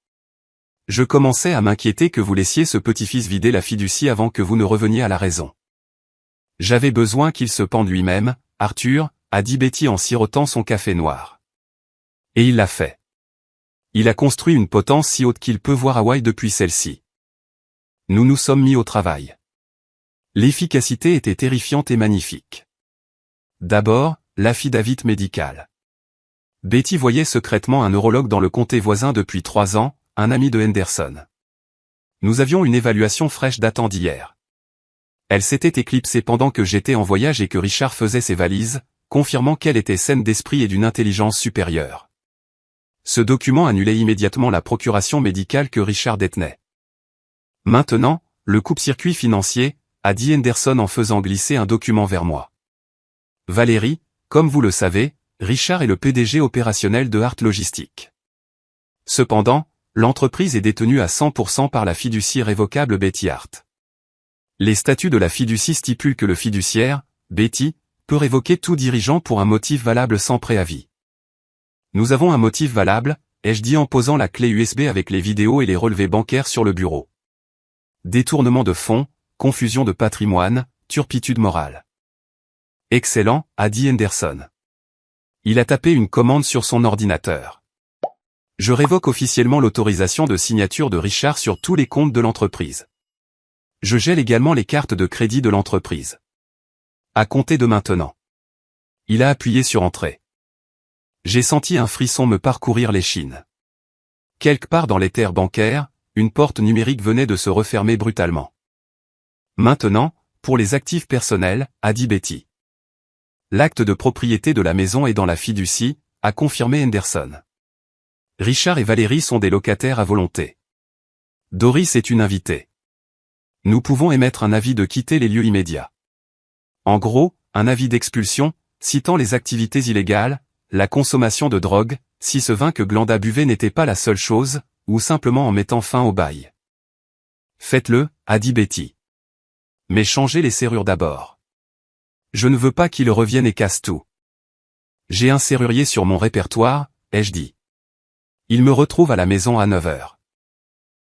Je commençais à m'inquiéter que vous laissiez ce petit-fils vider la fiducie avant que vous ne reveniez à la raison. J'avais besoin qu'il se pende lui-même, Arthur, a dit Betty en sirotant son café noir. Et il l'a fait. Il a construit une potence si haute qu'il peut voir Hawaï depuis celle-ci. Nous nous sommes mis au travail. L'efficacité était terrifiante et magnifique. D'abord, l'affidavit médical. Betty voyait secrètement un neurologue dans le comté voisin depuis 3 ans, un ami de Henderson. Nous avions une évaluation fraîche datant d'hier. Elle s'était éclipsée pendant que j'étais en voyage et que Richard faisait ses valises, confirmant qu'elle était saine d'esprit et d'une intelligence supérieure. Ce document annulait immédiatement la procuration médicale que Richard détenait. Maintenant, le coupe-circuit financier, a dit Henderson en faisant glisser un document vers moi. Valérie, comme vous le savez, Richard est le PDG opérationnel de Hart Logistique. Cependant, l'entreprise est détenue à 100% par la fiducie révocable Betty Hart. Les statuts de la fiducie stipulent que le fiduciaire, Betty, peut révoquer tout dirigeant pour un motif valable sans préavis. Nous avons un motif valable, ai-je dit en posant la clé USB avec les vidéos et les relevés bancaires sur le bureau. Détournement de fonds, confusion de patrimoine, turpitude morale. Excellent, a dit Henderson. Il a tapé une commande sur son ordinateur. Je révoque officiellement l'autorisation de signature de Richard sur tous les comptes de l'entreprise. Je gèle également les cartes de crédit de l'entreprise. À compter de maintenant. Il a appuyé sur Entrée. J'ai senti un frisson me parcourir l'échine. Quelque part dans l'éther bancaire, une porte numérique venait de se refermer brutalement. Maintenant, pour les actifs personnels, a dit Betty. L'acte de propriété de la maison est dans la fiducie, a confirmé Henderson. Richard et Valérie sont des locataires à volonté. Doris est une invitée. Nous pouvons émettre un avis de quitter les lieux immédiats. En gros, un avis d'expulsion, citant les activités illégales, la consommation de drogue, si ce vin que Glenda buvait n'était pas la seule chose, ou simplement en mettant fin au bail. Faites-le, a dit Betty. Mais changez les serrures d'abord. Je ne veux pas qu'il revienne et casse tout. J'ai un serrurier sur mon répertoire, ai-je dit. Il me retrouve à la maison à 9 heures.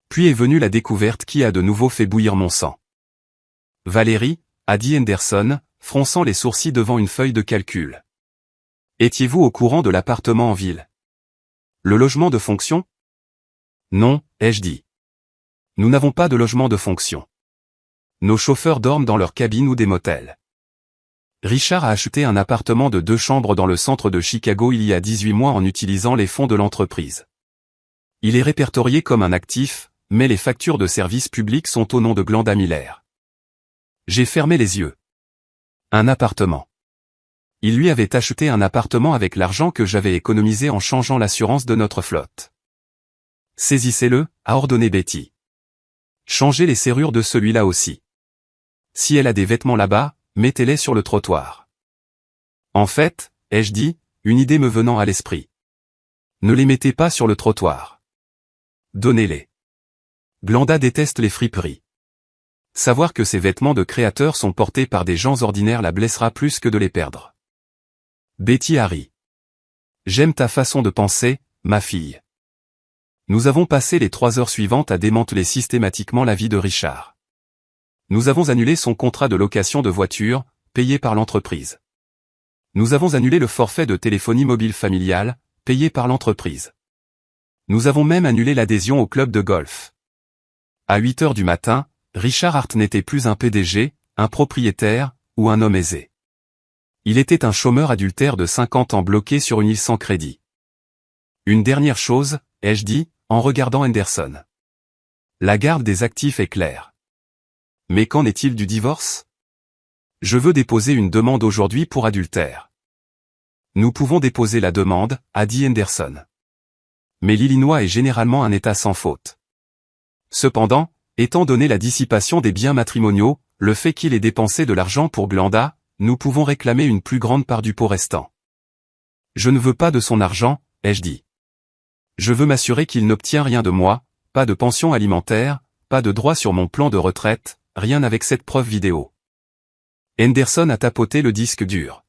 Puis est venue la découverte qui a de nouveau fait bouillir mon sang. Valérie, a dit Henderson, fronçant les sourcils devant une feuille de calcul. Étiez-vous au courant de l'appartement en ville? Le logement de fonction? Non, ai-je dit. Nous n'avons pas de logement de fonction. Nos chauffeurs dorment dans leur cabine ou des motels. Richard a acheté un appartement de 2 chambres dans le centre de Chicago il y a 18 mois en utilisant les fonds de l'entreprise. Il est répertorié comme un actif, mais les factures de services publics sont au nom de Glenda Miller. J'ai fermé les yeux. Un appartement. Il lui avait acheté un appartement avec l'argent que j'avais économisé en changeant l'assurance de notre flotte. Saisissez-le, a ordonné Betty. Changez les serrures de celui-là aussi. Si elle a des vêtements là-bas, mettez-les sur le trottoir. En fait, ai-je dit, une idée me venant à l'esprit. Ne les mettez pas sur le trottoir. Donnez-les. Glenda déteste les friperies. Savoir que ses vêtements de créateur sont portés par des gens ordinaires la blessera plus que de les perdre. Betty a ri. J'aime ta façon de penser, ma fille. Nous avons passé les 3 heures suivantes à démanteler systématiquement la vie de Richard. Nous avons annulé son contrat de location de voiture, payé par l'entreprise. Nous avons annulé le forfait de téléphonie mobile familiale, payé par l'entreprise. Nous avons même annulé l'adhésion au club de golf. À 8 heures du matin, Richard Hart n'était plus un PDG, un propriétaire, ou un homme aisé. Il était un chômeur adultère de 50 ans bloqué sur une île sans crédit. Une dernière chose, ai-je dit, en regardant Henderson. La garde des actifs est claire. Mais qu'en est-il du divorce? Je veux déposer une demande aujourd'hui pour adultère. Nous pouvons déposer la demande, a dit Henderson. Mais l'Illinois est généralement un État sans faute. Cependant, étant donné la dissipation des biens matrimoniaux, le fait qu'il ait dépensé de l'argent pour Glenda, nous pouvons réclamer une plus grande part du pot restant. Je ne veux pas de son argent, ai-je dit. Je veux m'assurer qu'il n'obtient rien de moi, pas de pension alimentaire, pas de droit sur mon plan de retraite, rien avec cette preuve vidéo. Henderson a tapoté le disque dur.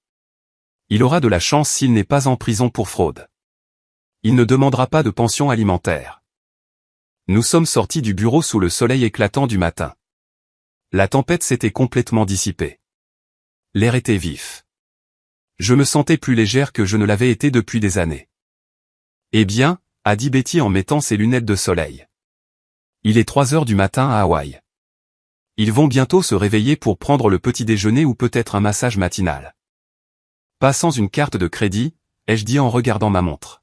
Il aura de la chance s'il n'est pas en prison pour fraude. Il ne demandera pas de pension alimentaire. Nous sommes sortis du bureau sous le soleil éclatant du matin. La tempête s'était complètement dissipée. L'air était vif. Je me sentais plus légère que je ne l'avais été depuis des années. Eh bien, a dit Betty en mettant ses lunettes de soleil. Il est 3 heures du matin à Hawaï. Ils vont bientôt se réveiller pour prendre le petit déjeuner ou peut-être un massage matinal. Pas sans une carte de crédit, ai-je dit en regardant ma montre.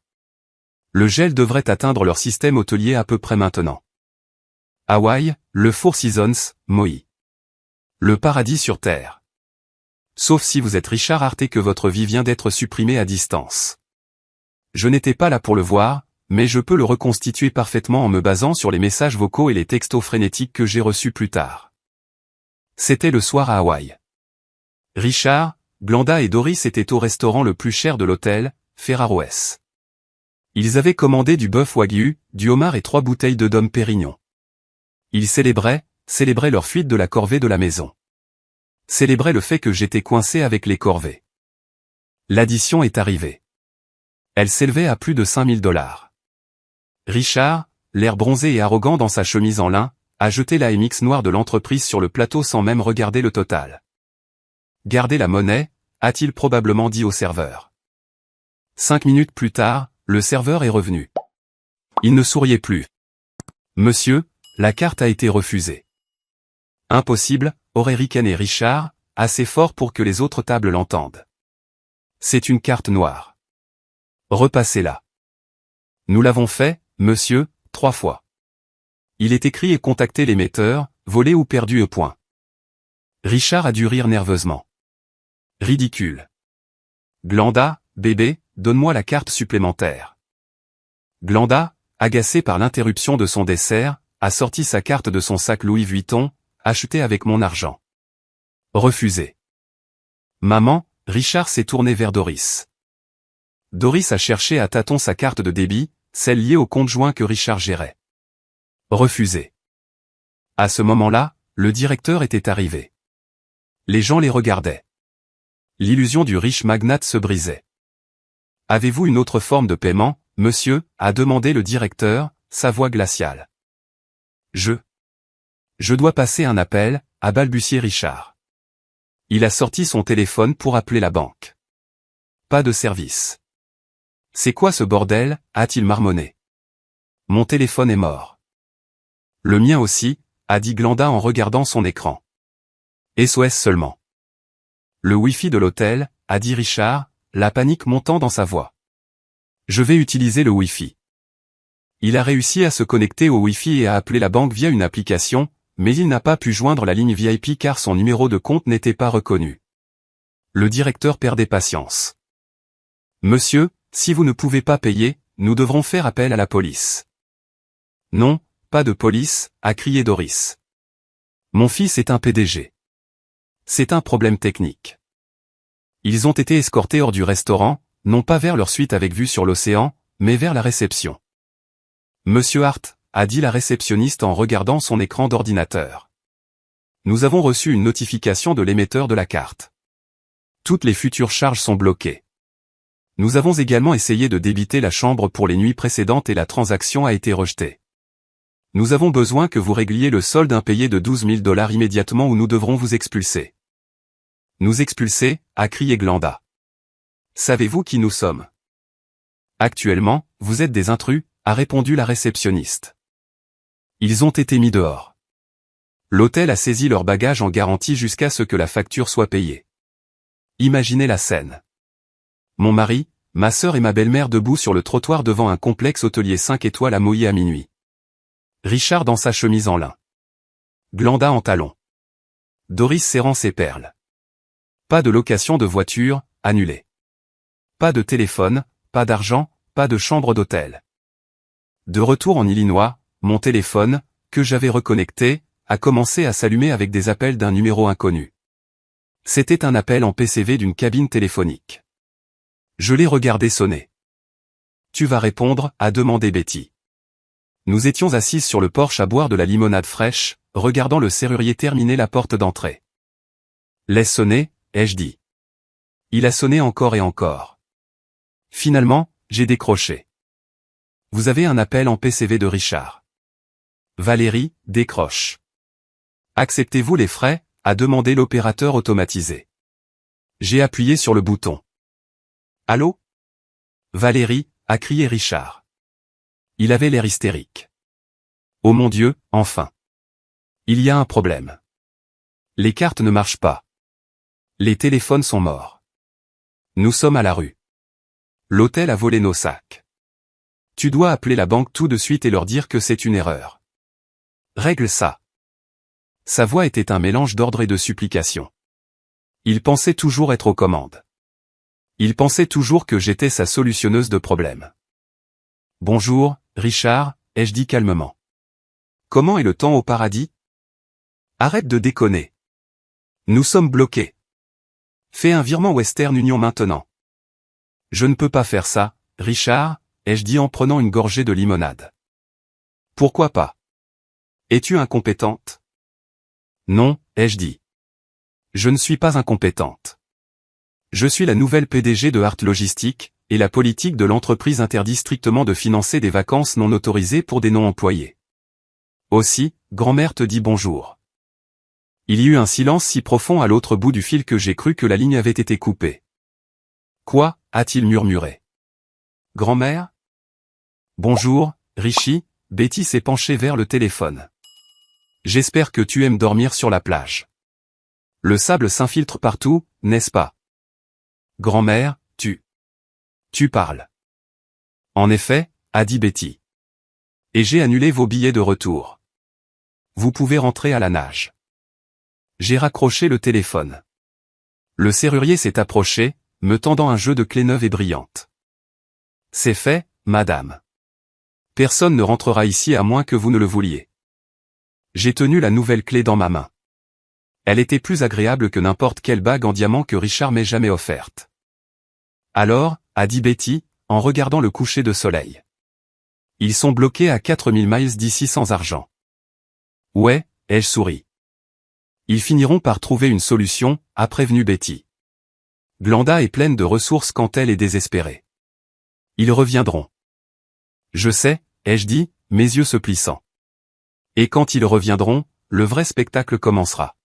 Le gel devrait atteindre leur système hôtelier à peu près maintenant. Hawaï, le Four Seasons, Maui. Le paradis sur Terre. Sauf si vous êtes Richard Hart et que votre vie vient d'être supprimée à distance. Je n'étais pas là pour le voir, mais je peux le reconstituer parfaitement en me basant sur les messages vocaux et les textos frénétiques que j'ai reçus plus tard. C'était le soir à Hawaï. Richard, Glenda et Doris étaient au restaurant le plus cher de l'hôtel, Ferraroes. Ils avaient commandé du bœuf wagyu, du homard et 3 bouteilles de Dom Pérignon. Ils célébraient leur fuite de la corvée de la maison. Célébraient le fait que j'étais coincé avec les corvées. L'addition est arrivée. Elle s'élevait à plus de $5 000. Richard, l'air bronzé et arrogant dans sa chemise en lin, a jeté la MX noire de l'entreprise sur le plateau sans même regarder le total. Gardez la monnaie, a-t-il probablement dit au serveur. 5 minutes plus tard, le serveur est revenu. Il ne souriait plus. Monsieur, la carte a été refusée. Impossible, aurait ricané Richard, assez fort pour que les autres tables l'entendent. C'est une carte noire. Repassez-la. Nous l'avons fait, monsieur, 3 fois. Il est écrit et contacté l'émetteur, volé ou perdu e point. Richard a dû rire nerveusement. Ridicule. Glanda, bébé, donne-moi la carte supplémentaire. Glanda, agacée par l'interruption de son dessert, a sorti sa carte de son sac Louis Vuitton, achetée avec mon argent. Refusé. Maman, Richard s'est tourné vers Doris. Doris a cherché à tâtons sa carte de débit, celle liée au compte joint que Richard gérait. Refusé. À ce moment-là, le directeur était arrivé. Les gens les regardaient. L'illusion du riche magnate se brisait. Avez-vous une autre forme de paiement, monsieur, a demandé le directeur, sa voix glaciale. Je dois passer un appel, a balbutié Richard. Il a sorti son téléphone pour appeler la banque. Pas de service. C'est quoi ce bordel, a-t-il marmonné. Mon téléphone est mort. Le mien aussi, a dit Glanda en regardant son écran. SOS seulement. Le Wi-Fi de l'hôtel, a dit Richard, la panique montant dans sa voix. Je vais utiliser le Wi-Fi. Il a réussi à se connecter au Wi-Fi et à appeler la banque via une application, mais il n'a pas pu joindre la ligne VIP car son numéro de compte n'était pas reconnu. Le directeur perdait patience. Monsieur, si vous ne pouvez pas payer, nous devrons faire appel à la police. Non, pas de police, a crié Doris. Mon fils est un PDG. C'est un problème technique. Ils ont été escortés hors du restaurant, non pas vers leur suite avec vue sur l'océan, mais vers la réception. Monsieur Hart, a dit la réceptionniste en regardant son écran d'ordinateur. Nous avons reçu une notification de l'émetteur de la carte. Toutes les futures charges sont bloquées. Nous avons également essayé de débiter la chambre pour les nuits précédentes et la transaction a été rejetée. Nous avons besoin que vous régliez le solde impayé de $12 000 immédiatement ou nous devrons vous expulser. Nous expulser, a crié Glanda. Savez-vous qui nous sommes? Actuellement, vous êtes des intrus, a répondu la réceptionniste. Ils ont été mis dehors. L'hôtel a saisi leurs bagages en garantie jusqu'à ce que la facture soit payée. Imaginez la scène. Mon mari, ma sœur et ma belle-mère debout sur le trottoir devant un complexe hôtelier 5 étoiles à Moïse à minuit. Richard dans sa chemise en lin. Glanda en talons. Doris serrant ses perles. Pas de location de voiture, annulée. Pas de téléphone, pas d'argent, pas de chambre d'hôtel. De retour en Illinois, mon téléphone, que j'avais reconnecté, a commencé à s'allumer avec des appels d'un numéro inconnu. C'était un appel en PCV d'une cabine téléphonique. Je l'ai regardé sonner. Tu vas répondre, a demandé Betty. Nous étions assises sur le porche à boire de la limonade fraîche, regardant le serrurier terminer la porte d'entrée. Laisse sonner, ai-je dit. Il a sonné encore et encore. Finalement, j'ai décroché. Vous avez un appel en PCV de Richard. Valérie, décroche. Acceptez-vous les frais, a demandé l'opérateur automatisé. J'ai appuyé sur le bouton. Allô? Valérie, a crié Richard. Il avait l'air hystérique. Oh mon Dieu, enfin. Il y a un problème. Les cartes ne marchent pas. Les téléphones sont morts. Nous sommes à la rue. L'hôtel a volé nos sacs. Tu dois appeler la banque tout de suite et leur dire que c'est une erreur. Règle ça. Sa voix était un mélange d'ordre et de supplication. Il pensait toujours être aux commandes. Il pensait toujours que j'étais sa solutionneuse de problèmes. Bonjour, Richard, ai-je dit calmement. Comment est le temps au paradis? Arrête de déconner. Nous sommes bloqués. Fais un virement Western Union maintenant. Je ne peux pas faire ça, Richard, ai-je dit en prenant une gorgée de limonade. Pourquoi pas? Es-tu incompétente? Non, ai-je dit. Je ne suis pas incompétente. Je suis la nouvelle PDG de Hart Logistique, et la politique de l'entreprise interdit strictement de financer des vacances non autorisées pour des non-employés. Aussi, grand-mère te dit bonjour. Il y eut un silence si profond à l'autre bout du fil que j'ai cru que la ligne avait été coupée. Quoi, a-t-il murmuré. Grand-mère? Bonjour, Richie, Betty s'est penchée vers le téléphone. J'espère que tu aimes dormir sur la plage. Le sable s'infiltre partout, n'est-ce pas? Grand-mère, tu parles. En effet, a dit Betty. Et j'ai annulé vos billets de retour. Vous pouvez rentrer à la nage. J'ai raccroché le téléphone. Le serrurier s'est approché, me tendant un jeu de clés neuves et brillantes. C'est fait, madame. Personne ne rentrera ici à moins que vous ne le vouliez. J'ai tenu la nouvelle clé dans ma main. Elle était plus agréable que n'importe quelle bague en diamant que Richard m'ait jamais offerte. Alors, a dit Betty, en regardant le coucher de soleil. Ils sont bloqués à 4000 miles d'ici sans argent. Ouais, ai-je souri. Ils finiront par trouver une solution, a prévenu Betty. Glenda est pleine de ressources quand elle est désespérée. Ils reviendront. Je sais, ai-je dit, mes yeux se plissant. Et quand ils reviendront, le vrai spectacle commencera.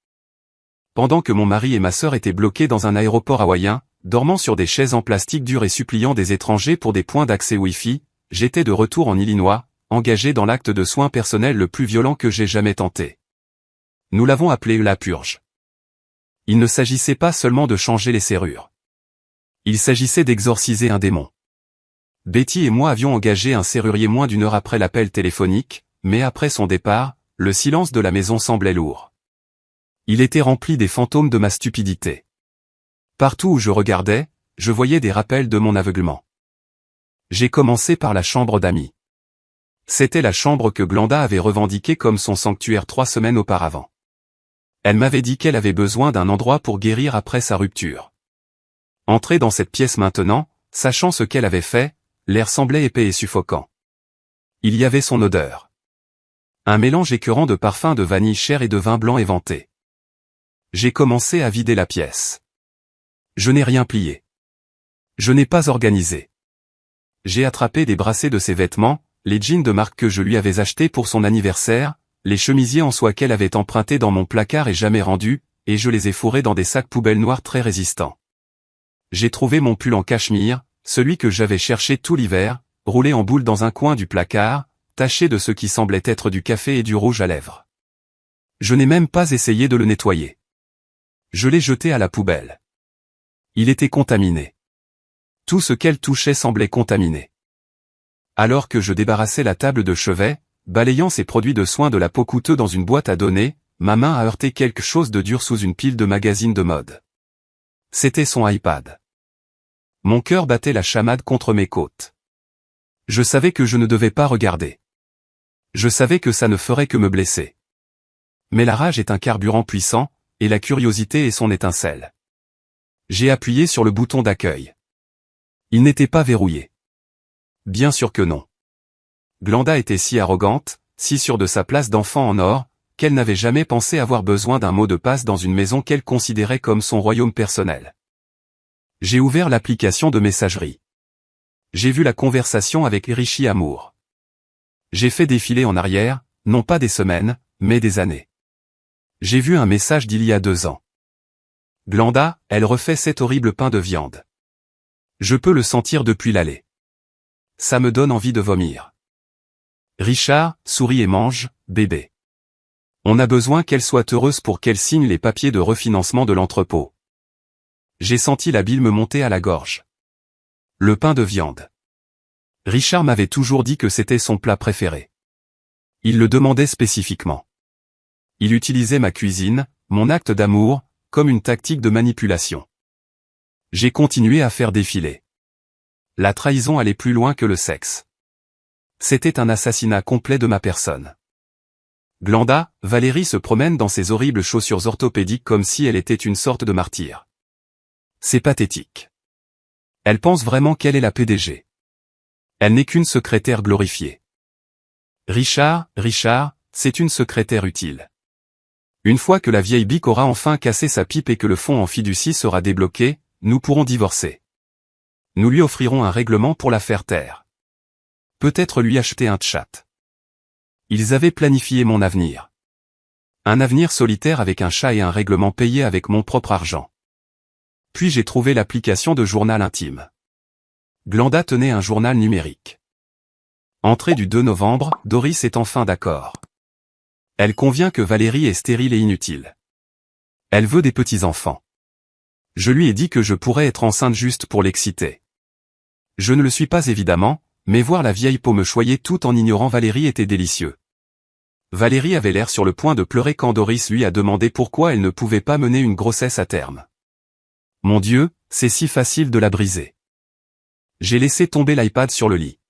Pendant que mon mari et ma sœur étaient bloqués dans un aéroport hawaïen, dormant sur des chaises en plastique dur et suppliant des étrangers pour des points d'accès Wi-Fi, j'étais de retour en Illinois, engagé dans l'acte de soins personnels le plus violent que j'ai jamais tenté. Nous l'avons appelé la purge. Il ne s'agissait pas seulement de changer les serrures. Il s'agissait d'exorciser un démon. Betty et moi avions engagé un serrurier moins d'une heure après l'appel téléphonique, mais après son départ, le silence de la maison semblait lourd. Il était rempli des fantômes de ma stupidité. Partout où je regardais, je voyais des rappels de mon aveuglement. J'ai commencé par la chambre d'amis. C'était la chambre que Glenda avait revendiquée comme son sanctuaire 3 semaines auparavant. Elle m'avait dit qu'elle avait besoin d'un endroit pour guérir après sa rupture. Entrer dans cette pièce maintenant, sachant ce qu'elle avait fait, l'air semblait épais et suffocant. Il y avait son odeur. Un mélange écœurant de parfums de vanille chère et de vin blanc éventé. J'ai commencé à vider la pièce. Je n'ai rien plié. Je n'ai pas organisé. J'ai attrapé des brassées de ses vêtements, les jeans de marque que je lui avais achetés pour son anniversaire, les chemisiers en soie qu'elle avait empruntés dans mon placard et jamais rendus, et je les ai fourrés dans des sacs poubelles noirs très résistants. J'ai trouvé mon pull en cachemire, celui que j'avais cherché tout l'hiver, roulé en boule dans un coin du placard, taché de ce qui semblait être du café et du rouge à lèvres. Je n'ai même pas essayé de le nettoyer. Je l'ai jeté à la poubelle. Il était contaminé. Tout ce qu'elle touchait semblait contaminé. Alors que je débarrassais la table de chevet, balayant ses produits de soins de la peau coûteux dans une boîte à données, ma main a heurté quelque chose de dur sous une pile de magazines de mode. C'était son iPad. Mon cœur battait la chamade contre mes côtes. Je savais que je ne devais pas regarder. Je savais que ça ne ferait que me blesser. Mais la rage est un carburant puissant, et la curiosité est son étincelle. J'ai appuyé sur le bouton d'accueil. Il n'était pas verrouillé. Bien sûr que non. Glenda était si arrogante, si sûre de sa place d'enfant en or, qu'elle n'avait jamais pensé avoir besoin d'un mot de passe dans une maison qu'elle considérait comme son royaume personnel. J'ai ouvert l'application de messagerie. J'ai vu la conversation avec Richie Amour. J'ai fait défiler en arrière, non pas des semaines, mais des années. J'ai vu un message d'il y a 2 ans. Glenda, elle refait cet horrible pain de viande. Je peux le sentir depuis l'allée. Ça me donne envie de vomir. Richard, souris et mange, bébé. On a besoin qu'elle soit heureuse pour qu'elle signe les papiers de refinancement de l'entrepôt. J'ai senti la bile me monter à la gorge. Le pain de viande. Richard m'avait toujours dit que c'était son plat préféré. Il le demandait spécifiquement. Il utilisait ma cuisine, mon acte d'amour, comme une tactique de manipulation. J'ai continué à faire défiler. La trahison allait plus loin que le sexe. C'était un assassinat complet de ma personne. Glenda, Valérie se promène dans ses horribles chaussures orthopédiques comme si elle était une sorte de martyr. C'est pathétique. Elle pense vraiment qu'elle est la PDG. Elle n'est qu'une secrétaire glorifiée. Richard, c'est une secrétaire utile. Une fois que la vieille bique aura enfin cassé sa pipe et que le fonds en fiducie sera débloqué, nous pourrons divorcer. Nous lui offrirons un règlement pour la faire taire. Peut-être lui acheter un tchat. Ils avaient planifié mon avenir. Un avenir solitaire avec un chat et un règlement payé avec mon propre argent. Puis j'ai trouvé l'application de journal intime. Glenda tenait un journal numérique. Entrée du 2 novembre, Doris est enfin d'accord. Elle convient que Valérie est stérile et inutile. Elle veut des petits-enfants. Je lui ai dit que je pourrais être enceinte juste pour l'exciter. Je ne le suis pas évidemment, mais voir la vieille peau me choyer tout en ignorant Valérie était délicieux. Valérie avait l'air sur le point de pleurer quand Doris lui a demandé pourquoi elle ne pouvait pas mener une grossesse à terme. Mon Dieu, c'est si facile de la briser. J'ai laissé tomber l'iPad sur le lit.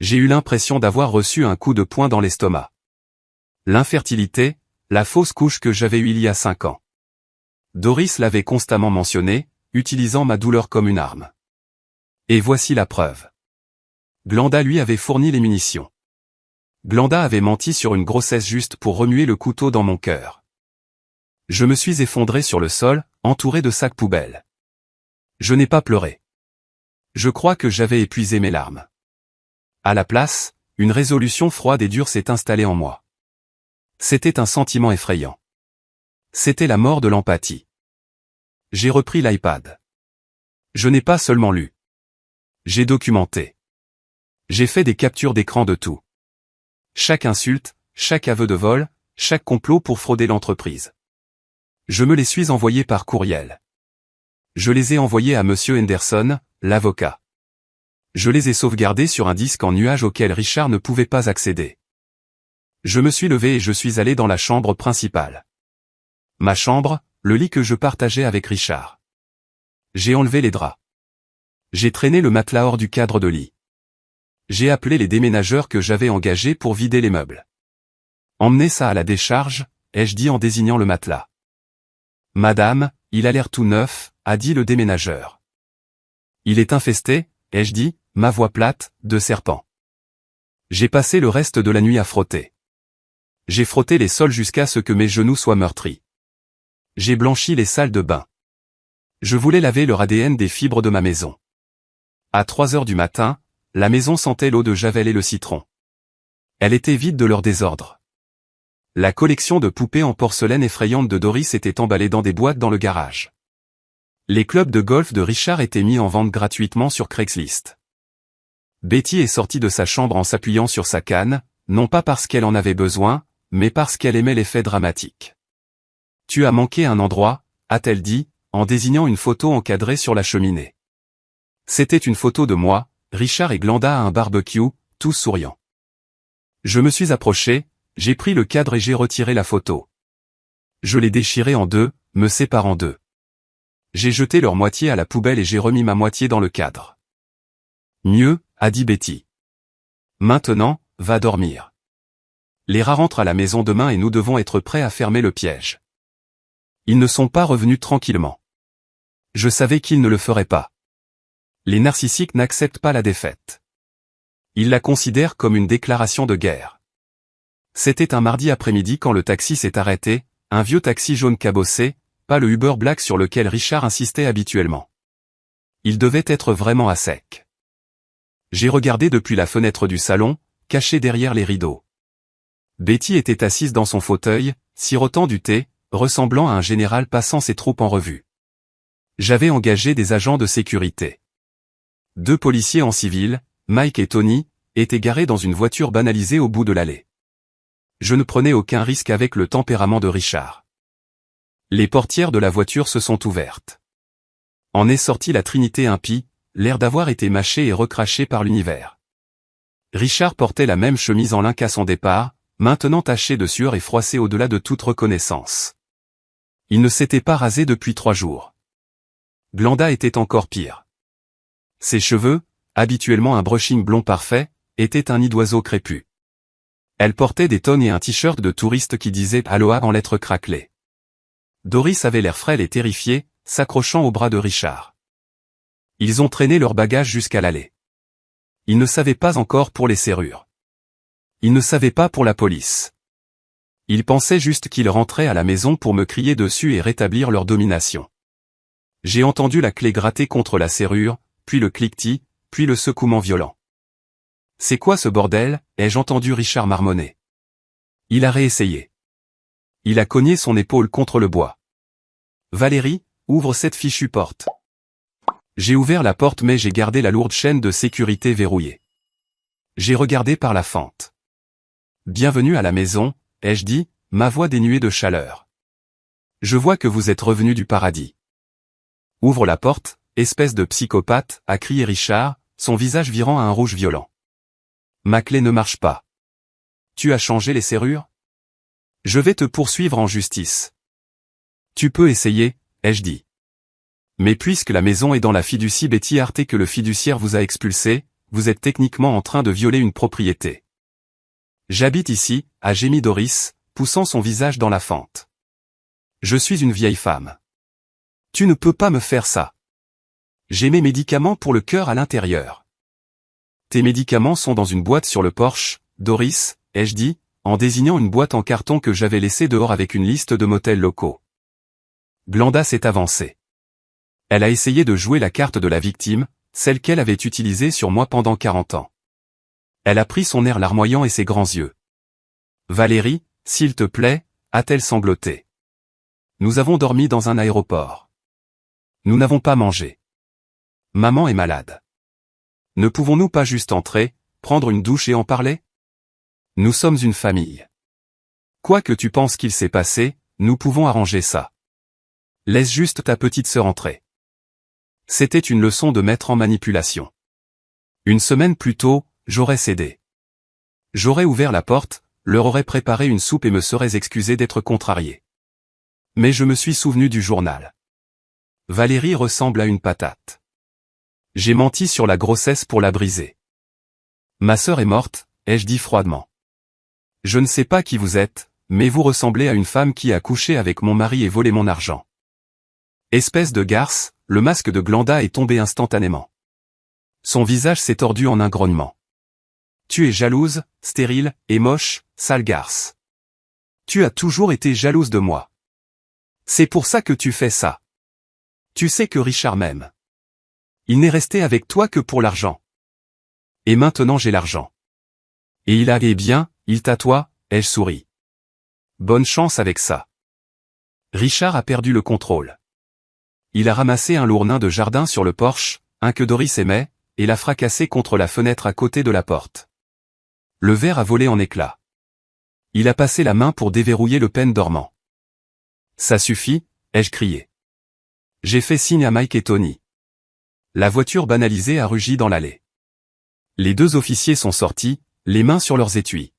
J'ai eu l'impression d'avoir reçu un coup de poing dans l'estomac. L'infertilité, la fausse couche que j'avais eue il y a 5 ans. Doris l'avait constamment mentionné, utilisant ma douleur comme une arme. Et voici la preuve. Glenda lui avait fourni les munitions. Glenda avait menti sur une grossesse juste pour remuer le couteau dans mon cœur. Je me suis effondré sur le sol, entouré de sacs poubelles. Je n'ai pas pleuré. Je crois que j'avais épuisé mes larmes. À la place, une résolution froide et dure s'est installée en moi. C'était un sentiment effrayant. C'était la mort de l'empathie. J'ai repris l'iPad. Je n'ai pas seulement lu. J'ai documenté. J'ai fait des captures d'écran de tout. Chaque insulte, chaque aveu de vol, chaque complot pour frauder l'entreprise. Je me les suis envoyés par courriel. Je les ai envoyés à Monsieur Henderson, l'avocat. Je les ai sauvegardés sur un disque en nuage auquel Richard ne pouvait pas accéder. Je me suis levé et je suis allé dans la chambre principale. Ma chambre, le lit que je partageais avec Richard. J'ai enlevé les draps. J'ai traîné le matelas hors du cadre de lit. J'ai appelé les déménageurs que j'avais engagés pour vider les meubles. Emmenez ça à la décharge, ai-je dit en désignant le matelas. Madame, il a l'air tout neuf, a dit le déménageur. Il est infesté, ai-je dit, ma voix plate, de serpents. J'ai passé le reste de la nuit à frotter. J'ai frotté les sols jusqu'à ce que mes genoux soient meurtris. J'ai blanchi les salles de bain. Je voulais laver leur ADN des fibres de ma maison. À 3 heures du matin, la maison sentait l'eau de javel et le citron. Elle était vide de leur désordre. La collection de poupées en porcelaine effrayante de Doris était emballée dans des boîtes dans le garage. Les clubs de golf de Richard étaient mis en vente gratuitement sur Craigslist. Betty est sortie de sa chambre en s'appuyant sur sa canne, non pas parce qu'elle en avait besoin, mais parce qu'elle aimait l'effet dramatique. « Tu as manqué un endroit », a-t-elle dit, en désignant une photo encadrée sur la cheminée. C'était une photo de moi, Richard et Glenda à un barbecue, tous souriants. Je me suis approché, j'ai pris le cadre et j'ai retiré la photo. Je l'ai déchirée en deux, me séparant d'eux. J'ai jeté leur moitié à la poubelle et j'ai remis ma moitié dans le cadre. Mieux, a dit Betty. Maintenant, va dormir. Les rats rentrent à la maison demain et nous devons être prêts à fermer le piège. Ils ne sont pas revenus tranquillement. Je savais qu'ils ne le feraient pas. Les narcissiques n'acceptent pas la défaite. Ils la considèrent comme une déclaration de guerre. C'était un mardi après-midi quand le taxi s'est arrêté, un vieux taxi jaune cabossé, pas le Uber Black sur lequel Richard insistait habituellement. Il devait être vraiment à sec. J'ai regardé depuis la fenêtre du salon, caché derrière les rideaux. Betty était assise dans son fauteuil, sirotant du thé, ressemblant à un général passant ses troupes en revue. J'avais engagé des agents de sécurité. 2 policiers en civil, Mike et Tony, étaient garés dans une voiture banalisée au bout de l'allée. Je ne prenais aucun risque avec le tempérament de Richard. Les portières de la voiture se sont ouvertes. En est sortie la Trinité impie, l'air d'avoir été mâché et recraché par l'univers. Richard portait la même chemise en lin qu'à son départ, maintenant tachée de sueur et froissée au-delà de toute reconnaissance. Il ne s'était pas rasé depuis 3 jours. Glenda était encore pire. Ses cheveux, habituellement un brushing blond parfait, étaient un nid d'oiseau crépus. Elle portait des tongs et un t-shirt de touriste qui disait « Aloha » en lettres craquelées. Doris avait l'air frêle et terrifiée, s'accrochant au bras de Richard. Ils ont traîné leurs bagages jusqu'à l'allée. Ils ne savaient pas encore pour les serrures. Ils ne savaient pas pour la police. Ils pensaient juste qu'ils rentraient à la maison pour me crier dessus et rétablir leur domination. J'ai entendu la clé gratter contre la serrure, puis le cliquetis, puis le secouement violent. « C'est quoi ce bordel » ai-je entendu Richard marmonner. Il a réessayé. Il a cogné son épaule contre le bois. Valérie, ouvre cette fichue porte. J'ai ouvert la porte mais j'ai gardé la lourde chaîne de sécurité verrouillée. J'ai regardé par la fente. Bienvenue à la maison, ai-je dit, ma voix dénuée de chaleur. Je vois que vous êtes revenu du paradis. Ouvre la porte, espèce de psychopathe, a crié Richard, son visage virant à un rouge violent. Ma clé ne marche pas. Tu as changé les serrures? Je vais te poursuivre en justice. Tu peux essayer, ai-je dit. Mais puisque la maison est dans la fiducie Betty Hart et que le fiduciaire vous a expulsé, vous êtes techniquement en train de violer une propriété. J'habite ici, a gémi Doris, poussant son visage dans la fente. Je suis une vieille femme. Tu ne peux pas me faire ça. J'ai mes médicaments pour le cœur à l'intérieur. Tes médicaments sont dans une boîte sur le porche, Doris, ai-je dit, en désignant une boîte en carton que j'avais laissée dehors avec une liste de motels locaux. Glenda s'est avancée. Elle a essayé de jouer la carte de la victime, celle qu'elle avait utilisée sur moi pendant 40 ans. Elle a pris son air larmoyant et ses grands yeux. Valérie, s'il te plaît, a-t-elle sangloté. Nous avons dormi dans un aéroport. Nous n'avons pas mangé. Maman est malade. Ne pouvons-nous pas juste entrer, prendre une douche et en parler? Nous sommes une famille. Quoi que tu penses qu'il s'est passé, nous pouvons arranger ça. Laisse juste ta petite sœur entrer. C'était une leçon de maître en manipulation. Une semaine plus tôt, j'aurais cédé. J'aurais ouvert la porte, leur aurais préparé une soupe et me serais excusé d'être contrarié. Mais je me suis souvenu du journal. Valérie ressemble à une patate. J'ai menti sur la grossesse pour la briser. Ma sœur est morte, ai-je dit froidement. Je ne sais pas qui vous êtes, mais vous ressemblez à une femme qui a couché avec mon mari et volé mon argent. Espèce de garce, le masque de Glenda est tombé instantanément. Son visage s'est tordu en un grognement. Tu es jalouse, stérile, et moche, sale garce. Tu as toujours été jalouse de moi. C'est pour ça que tu fais ça. Tu sais que Richard m'aime. Il n'est resté avec toi que pour l'argent. Et maintenant j'ai l'argent. Et il a bien, il t'atoie, ai-je souri. Bonne chance avec ça. Richard a perdu le contrôle. Il a ramassé un lourd nain de jardin sur le porche, un que Doris aimait, et l'a fracassé contre la fenêtre à côté de la porte. Le verre a volé en éclats. Il a passé la main pour déverrouiller le pêne dormant. Ça suffit, ai-je crié. J'ai fait signe à Mike et Tony. La voiture banalisée a rugi dans l'allée. Les deux officiers sont sortis, les mains sur leurs étuis.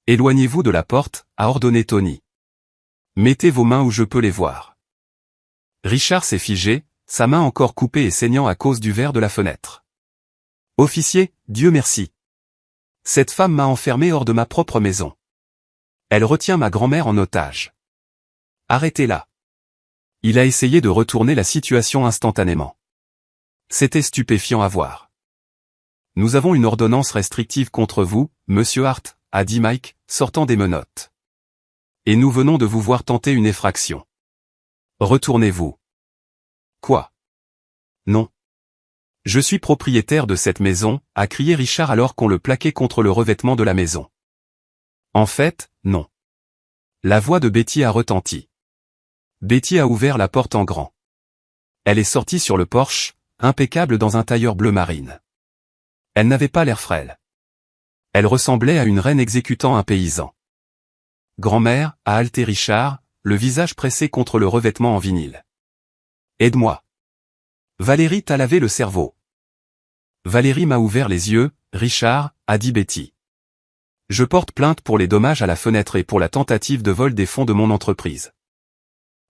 Éloignez-vous de la porte, a ordonné Tony. Mettez vos mains où je peux les voir. Richard s'est figé, sa main encore coupée et saignant à cause du verre de la fenêtre. Officier, Dieu merci. Cette femme m'a enfermé hors de ma propre maison. Elle retient ma grand-mère en otage. Arrêtez-la. Il a essayé de retourner la situation instantanément. C'était stupéfiant à voir. Nous avons une ordonnance restrictive contre vous, monsieur Hart, a dit Mike, sortant des menottes. Et nous venons de vous voir tenter une effraction. Retournez-vous. Quoi? Non. Je suis propriétaire de cette maison, a crié Richard alors qu'on le plaquait contre le revêtement de la maison. En fait, non. La voix de Betty a retenti. Betty a ouvert la porte en grand. Elle est sortie sur le porche, impeccable dans un tailleur bleu marine. Elle n'avait pas l'air frêle. Elle ressemblait à une reine exécutant un paysan. Grand-mère, a haleté Richard, le visage pressé contre le revêtement en vinyle. Aide-moi. Valérie t'a lavé le cerveau. Valérie m'a ouvert les yeux, Richard, a dit Betty. Je porte plainte pour les dommages à la fenêtre et pour la tentative de vol des fonds de mon entreprise.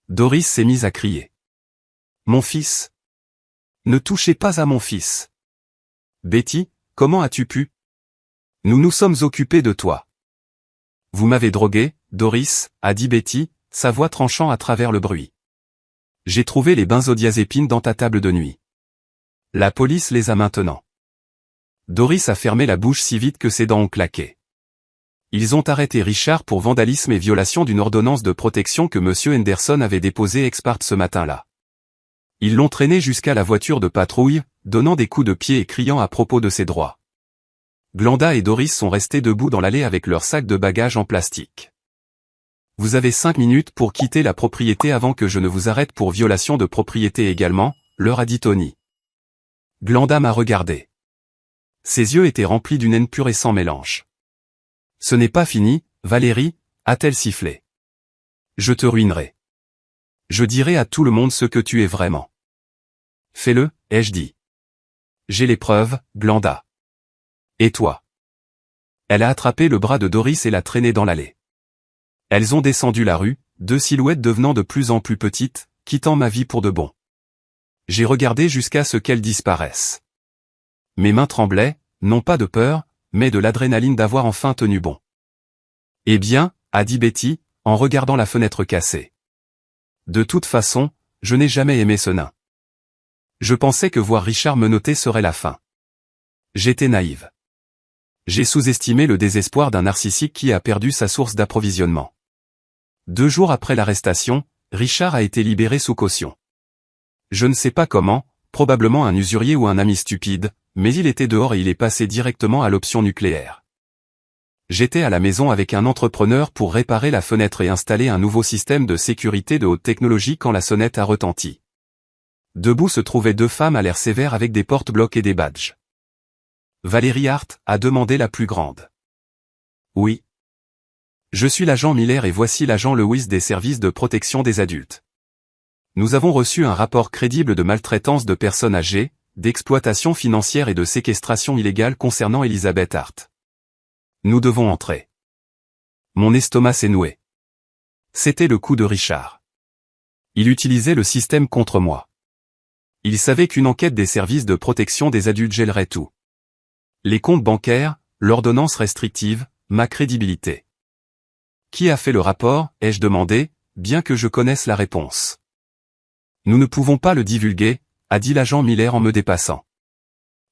Doris s'est mise à crier. Mon fils. Ne touchez pas à mon fils. Betty, comment as-tu pu? Nous nous sommes occupés de toi. Vous m'avez drogué, Doris, a dit Betty, sa voix tranchant à travers le bruit. J'ai trouvé les benzodiazépines dans ta table de nuit. La police les a maintenant. Doris a fermé la bouche si vite que ses dents ont claqué. Ils ont arrêté Richard pour vandalisme et violation d'une ordonnance de protection que M. Henderson avait déposée ex parte ce matin-là. Ils l'ont traîné jusqu'à la voiture de patrouille, donnant des coups de pied et criant à propos de ses droits. Glenda et Doris sont restés debout dans l'allée avec leurs sacs de bagages en plastique. Vous avez 5 minutes pour quitter la propriété avant que je ne vous arrête pour violation de propriété également, leur a dit Tony. Glenda m'a regardé. Ses yeux étaient remplis d'une haine pure et sans mélange. Ce n'est pas fini, Valérie, a-t-elle sifflé. Je te ruinerai. Je dirai à tout le monde ce que tu es vraiment. Fais-le, ai-je dit. J'ai les preuves, Glenda. Et toi? Elle a attrapé le bras de Doris et l'a traîné dans l'allée. Elles ont descendu la rue, deux silhouettes devenant de plus en plus petites, quittant ma vie pour de bon. J'ai regardé jusqu'à ce qu'elles disparaissent. Mes mains tremblaient, non pas de peur, mais de l'adrénaline d'avoir enfin tenu bon. Eh bien, a dit Betty, en regardant la fenêtre cassée. De toute façon, je n'ai jamais aimé ce nain. Je pensais que voir Richard menotter serait la fin. J'étais naïve. J'ai sous-estimé le désespoir d'un narcissique qui a perdu sa source d'approvisionnement. 2 jours après l'arrestation, Richard a été libéré sous caution. Je ne sais pas comment, probablement un usurier ou un ami stupide, mais il était dehors et il est passé directement à l'option nucléaire. J'étais à la maison avec un entrepreneur pour réparer la fenêtre et installer un nouveau système de sécurité de haute technologie quand la sonnette a retenti. Debout se trouvaient 2 femmes à l'air sévère avec des porte-blocs et des badges. Valérie Hart a demandé la plus grande. Oui. Je suis l'agent Miller et voici l'agent Lewis des services de protection des adultes. Nous avons reçu un rapport crédible de maltraitance de personnes âgées, d'exploitation financière et de séquestration illégale concernant Elizabeth Hart. Nous devons entrer. Mon estomac s'est noué. C'était le coup de Richard. Il utilisait le système contre moi. Il savait qu'une enquête des services de protection des adultes gèlerait tout. Les comptes bancaires, l'ordonnance restrictive, ma crédibilité. Qui a fait le rapport, ai-je demandé, bien que je connaisse la réponse. Nous ne pouvons pas le divulguer, a dit l'agent Miller en me dépassant.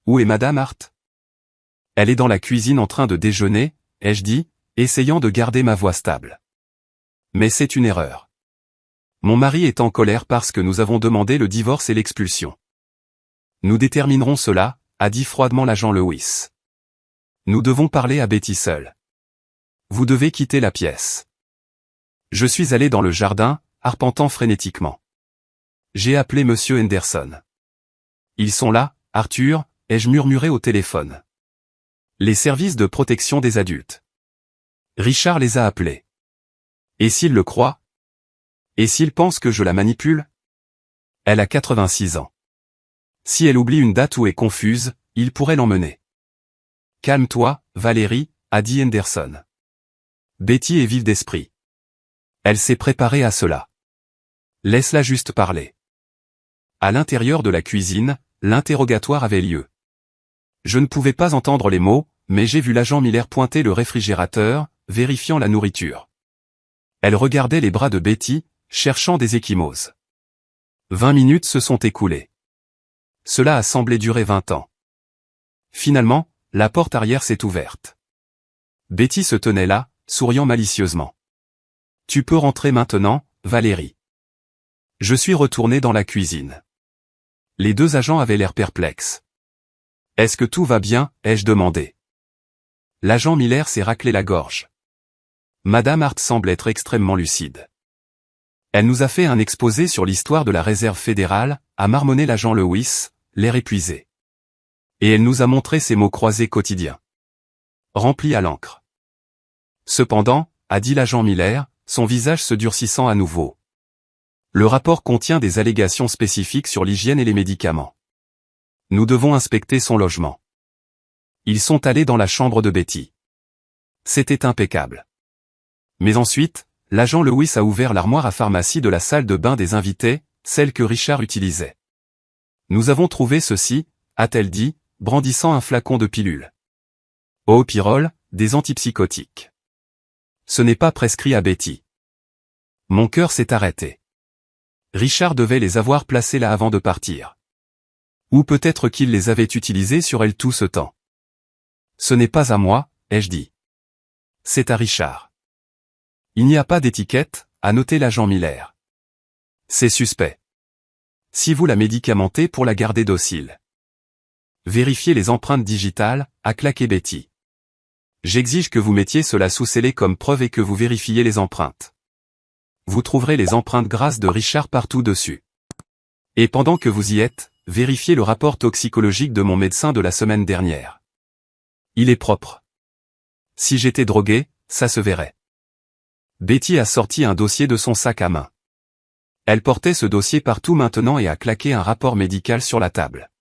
Où est Madame Hart? Elle est dans la cuisine en train de déjeuner, ai-je dit, essayant de garder ma voix stable. Mais c'est une erreur. Mon mari est en colère parce que nous avons demandé le divorce et l'expulsion. Nous déterminerons cela, a dit froidement l'agent Lewis. Nous devons parler à Betty seule. Vous devez quitter la pièce. Je suis allé dans le jardin, arpentant frénétiquement. J'ai appelé Monsieur Henderson. Ils sont là, Arthur, ai-je murmuré au téléphone. Les services de protection des adultes. Richard les a appelés. Et s'il le croit? Et s'il pense que je la manipule? Elle a 86 ans. Si elle oublie une date ou est confuse, il pourrait l'emmener. Calme-toi, Valérie, a dit Henderson. Betty est vive d'esprit. Elle s'est préparée à cela. Laisse-la juste parler. À l'intérieur de la cuisine, l'interrogatoire avait lieu. Je ne pouvais pas entendre les mots, mais j'ai vu l'agent Miller pointer le réfrigérateur, vérifiant la nourriture. Elle regardait les bras de Betty, cherchant des ecchymoses. 20 minutes se sont écoulées. Cela a semblé durer 20 ans. Finalement, la porte arrière s'est ouverte. Betty se tenait là, souriant malicieusement. Tu peux rentrer maintenant, Valérie. Je suis retourné dans la cuisine. Les 2 agents avaient l'air perplexes. Est-ce que tout va bien, ai-je demandé. L'agent Miller s'est raclé la gorge. Madame Hart semble être extrêmement lucide. Elle nous a fait un exposé sur l'histoire de la réserve fédérale, a marmonné l'agent Lewis, l'air épuisé. Et elle nous a montré ses mots croisés quotidiens. Remplis à l'encre. Cependant, a dit l'agent Miller, son visage se durcissant à nouveau. Le rapport contient des allégations spécifiques sur l'hygiène et les médicaments. Nous devons inspecter son logement. Ils sont allés dans la chambre de Betty. C'était impeccable. Mais ensuite, l'agent Lewis a ouvert l'armoire à pharmacie de la salle de bain des invités, celle que Richard utilisait. Nous avons trouvé ceci, a-t-elle dit, brandissant un flacon de pilules. Pyrrole, des antipsychotiques. Ce n'est pas prescrit à Betty. Mon cœur s'est arrêté. Richard devait les avoir placés là avant de partir. Ou peut-être qu'il les avait utilisés sur elle tout ce temps. Ce n'est pas à moi, ai-je dit. C'est à Richard. Il n'y a pas d'étiquette, a noté l'agent Miller. C'est suspect. Si vous la médicamentez pour la garder docile. Vérifiez les empreintes digitales, a claqué Betty. J'exige que vous mettiez cela sous scellé comme preuve et que vous vérifiez les empreintes. Vous trouverez les empreintes grasses de Richard partout dessus. Et pendant que vous y êtes, vérifiez le rapport toxicologique de mon médecin de la semaine dernière. Il est propre. Si j'étais drogué, ça se verrait. Betty a sorti un dossier de son sac à main. Elle portait ce dossier partout maintenant et a claqué un rapport médical sur la table.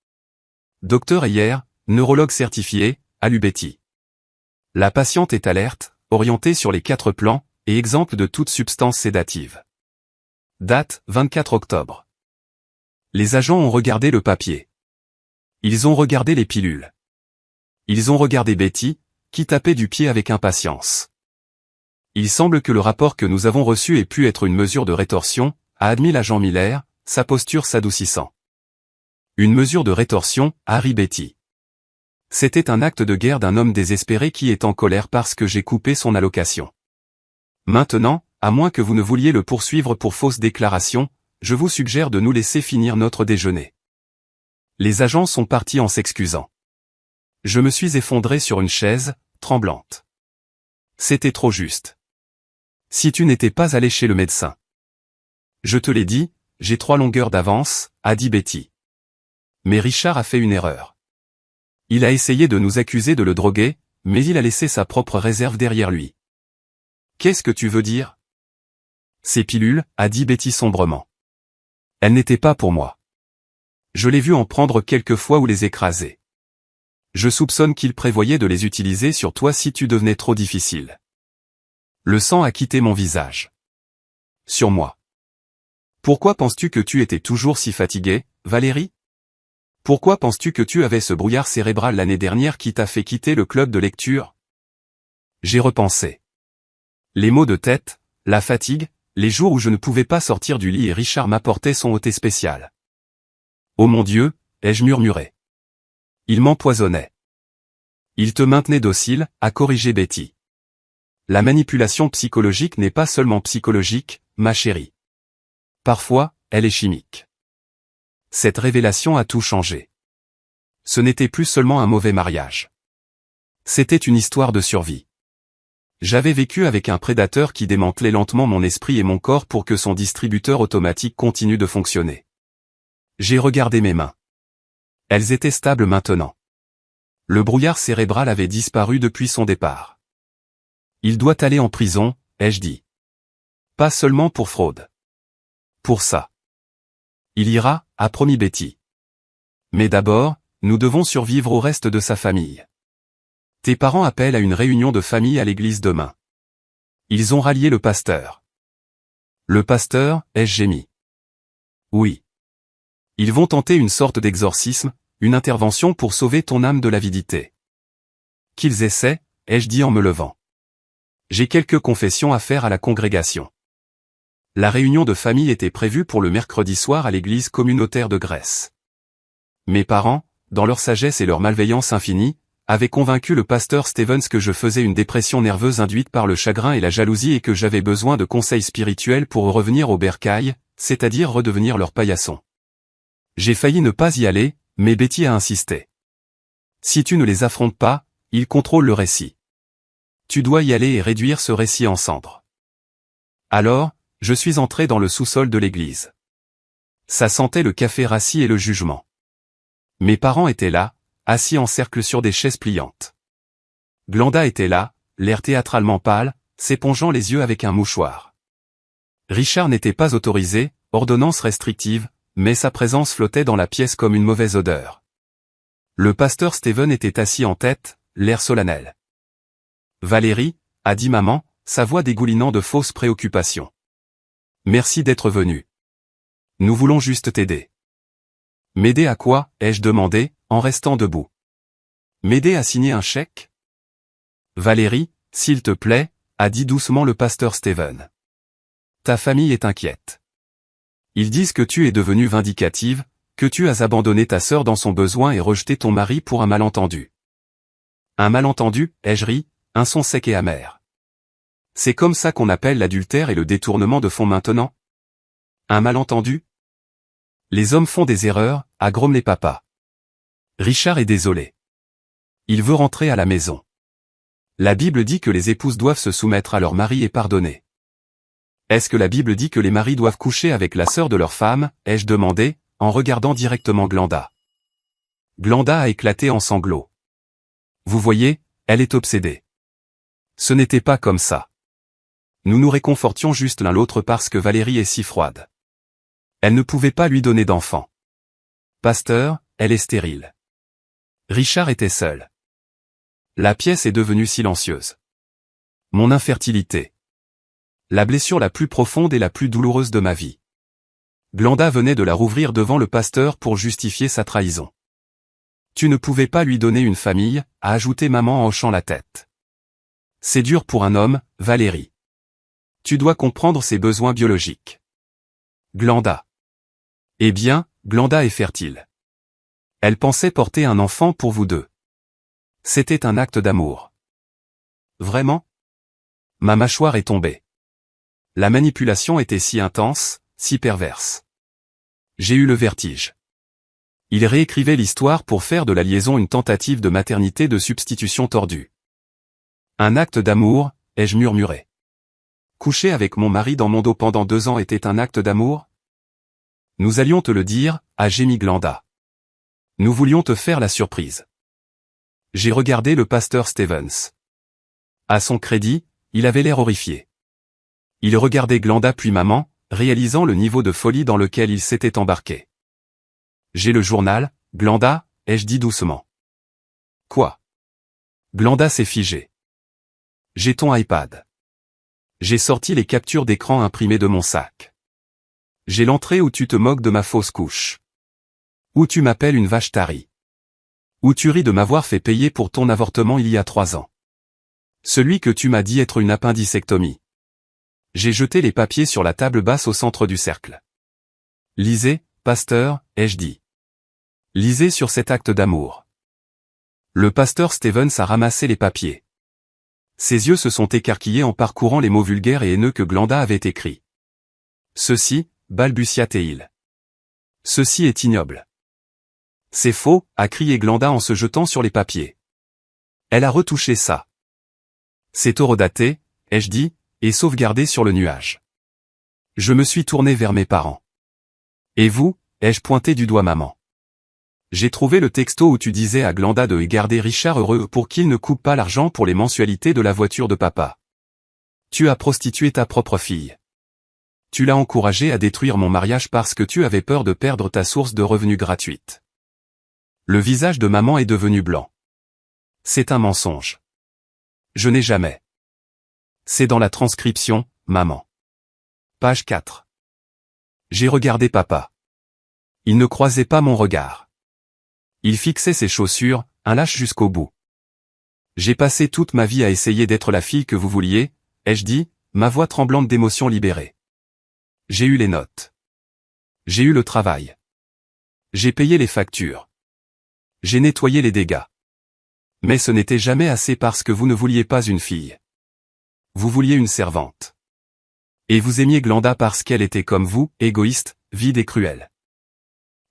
Docteur Heyer, neurologue certifié, a lu Betty. La patiente est alerte, orientée sur les 4 plans, et exempte de toute substance sédative. Date, 24 octobre. Les agents ont regardé le papier. Ils ont regardé les pilules. Ils ont regardé Betty, qui tapait du pied avec impatience. Il semble que le rapport que nous avons reçu ait pu être une mesure de rétorsion, a admis l'agent Miller, sa posture s'adoucissant. Une mesure de rétorsion, a ri Betty. C'était un acte de guerre d'un homme désespéré qui est en colère parce que j'ai coupé son allocation. Maintenant, à moins que vous ne vouliez le poursuivre pour fausse déclaration, je vous suggère de nous laisser finir notre déjeuner. Les agents sont partis en s'excusant. Je me suis effondré sur une chaise, tremblante. C'était trop juste. Si tu n'étais pas allé chez le médecin. Je te l'ai dit, j'ai 3 longueurs d'avance, a dit Betty. Mais Richard a fait une erreur. Il a essayé de nous accuser de le droguer, mais il a laissé sa propre réserve derrière lui. Qu'est-ce que tu veux dire? Ces pilules, a dit Betty sombrement. Elles n'étaient pas pour moi. Je l'ai vu en prendre quelques fois ou les écraser. Je soupçonne qu'il prévoyait de les utiliser sur toi si tu devenais trop difficile. Le sang a quitté mon visage. Sur moi. Pourquoi penses-tu que tu étais toujours si fatiguée, Valérie? Pourquoi penses-tu que tu avais ce brouillard cérébral l'année dernière qui t'a fait quitter le club de lecture? J'ai repensé. Les maux de tête, la fatigue, les jours où je ne pouvais pas sortir du lit et Richard m'apportait son ôté spécial. Oh mon Dieu, ai-je murmuré. Il m'empoisonnait. Il te maintenait docile, a corrigé Betty. La manipulation psychologique n'est pas seulement psychologique, ma chérie. Parfois, elle est chimique. Cette révélation a tout changé. Ce n'était plus seulement un mauvais mariage. C'était une histoire de survie. J'avais vécu avec un prédateur qui démantelait lentement mon esprit et mon corps pour que son distributeur automatique continue de fonctionner. J'ai regardé mes mains. Elles étaient stables maintenant. Le brouillard cérébral avait disparu depuis son départ. Il doit aller en prison, ai-je dit. Pas seulement pour fraude. Pour ça. Il ira, a promis Betty. Mais d'abord, nous devons survivre au reste de sa famille. Tes parents appellent à une réunion de famille à l'église demain. Ils ont rallié le pasteur. Le pasteur, ai-je gémi. Oui. Ils vont tenter une sorte d'exorcisme, une intervention pour sauver ton âme de l'avidité. Qu'ils essaient, ai-je dit en me levant. J'ai quelques confessions à faire à la congrégation. La réunion de famille était prévue pour le mercredi soir à l'église communautaire de Grèce. Mes parents, dans leur sagesse et leur malveillance infinie, avaient convaincu le pasteur Stevens que je faisais une dépression nerveuse induite par le chagrin et la jalousie et que j'avais besoin de conseils spirituels pour revenir au bercail, c'est-à-dire redevenir leur paillasson. J'ai failli ne pas y aller, mais Betty a insisté. Si tu ne les affrontes pas, ils contrôlent le récit. Tu dois y aller et réduire ce récit en cendres. Alors, je suis entré dans le sous-sol de l'église. Ça sentait le café rassis et le jugement. Mes parents étaient là, assis en cercle sur des chaises pliantes. Glenda était là, l'air théâtralement pâle, s'épongeant les yeux avec un mouchoir. Richard n'était pas autorisé, ordonnance restrictive, mais sa présence flottait dans la pièce comme une mauvaise odeur. Le pasteur Steven était assis en tête, l'air solennel. Valérie, a dit maman, sa voix dégoulinant de fausses préoccupations. Merci d'être venu. Nous voulons juste t'aider. M'aider à quoi, ai-je demandé, en restant debout. M'aider à signer un chèque? Valérie, s'il te plaît, a dit doucement le pasteur Steven. Ta famille est inquiète. Ils disent que tu es devenue vindicative, que tu as abandonné ta sœur dans son besoin et rejeté ton mari pour un malentendu. Un malentendu, ai-je ri, un son sec et amer. C'est comme ça qu'on appelle l'adultère et le détournement de fonds maintenant? Un malentendu? Les hommes font des erreurs, a grommelé papa. Richard est désolé. Il veut rentrer à la maison. La Bible dit que les épouses doivent se soumettre à leur mari et pardonner. Est-ce que la Bible dit que les maris doivent coucher avec la sœur de leur femme, ai-je demandé, en regardant directement Glenda. Glenda a éclaté en sanglots. Vous voyez, elle est obsédée. Ce n'était pas comme ça. Nous nous réconfortions juste l'un l'autre parce que Valérie est si froide. Elle ne pouvait pas lui donner d'enfant. Pasteur, elle est stérile. Richard était seul. La pièce est devenue silencieuse. Mon infertilité. La blessure la plus profonde et la plus douloureuse de ma vie. Glenda venait de la rouvrir devant le pasteur pour justifier sa trahison. Tu ne pouvais pas lui donner une famille, a ajouté maman en hochant la tête. C'est dur pour un homme, Valérie. Tu dois comprendre ses besoins biologiques. Glenda. Eh bien, Glenda est fertile. Elle pensait porter un enfant pour vous deux. C'était un acte d'amour. Vraiment? Ma mâchoire est tombée. La manipulation était si intense, si perverse. J'ai eu le vertige. Il réécrivait l'histoire pour faire de la liaison une tentative de maternité de substitution tordue. Un acte d'amour, ai-je murmuré. Coucher avec mon mari dans mon dos pendant 2 ans était un acte d'amour? Nous allions te le dire, a gémi Glenda. Nous voulions te faire la surprise. J'ai regardé le pasteur Stevens. À son crédit, il avait l'air horrifié. Il regardait Glenda puis maman, réalisant le niveau de folie dans lequel il s'était embarqué. J'ai le journal, Glenda, ai-je dit doucement. Quoi? Glenda s'est figée. J'ai ton iPad. J'ai sorti les captures d'écran imprimées de mon sac. J'ai l'entrée où tu te moques de ma fausse couche. Où tu m'appelles une vache tarie. Où tu ris de m'avoir fait payer pour ton avortement il y a 3 ans. Celui que tu m'as dit être une appendicectomie. J'ai jeté les papiers sur la table basse au centre du cercle. Lisez, pasteur, ai-je dit. Lisez sur cet acte d'amour. Le pasteur Stevens a ramassé les papiers. Ses yeux se sont écarquillés en parcourant les mots vulgaires et haineux que Glenda avait écrits. Ceci, balbutia-t-il. Ceci est ignoble. C'est faux, a crié Glenda en se jetant sur les papiers. Elle a retouché ça. C'est horodaté, ai-je dit, et sauvegardé sur le nuage. Je me suis tourné vers mes parents. Et vous, ai-je pointé du doigt maman. J'ai trouvé le texto où tu disais à Glenda de garder Richard heureux pour qu'il ne coupe pas l'argent pour les mensualités de la voiture de papa. Tu as prostitué ta propre fille. Tu l'as encouragée à détruire mon mariage parce que tu avais peur de perdre ta source de revenus gratuite. Le visage de maman est devenu blanc. C'est un mensonge. Je n'ai jamais. C'est dans la transcription, maman. Page 4. J'ai regardé papa. Il ne croisait pas mon regard. Il fixait ses chaussures, un lâche jusqu'au bout. J'ai passé toute ma vie à essayer d'être la fille que vous vouliez, ai-je dit, ma voix tremblante d'émotion libérée. J'ai eu les notes. J'ai eu le travail. J'ai payé les factures. J'ai nettoyé les dégâts. Mais ce n'était jamais assez parce que vous ne vouliez pas une fille. Vous vouliez une servante. Et vous aimiez Glenda parce qu'elle était comme vous, égoïste, vide et cruelle.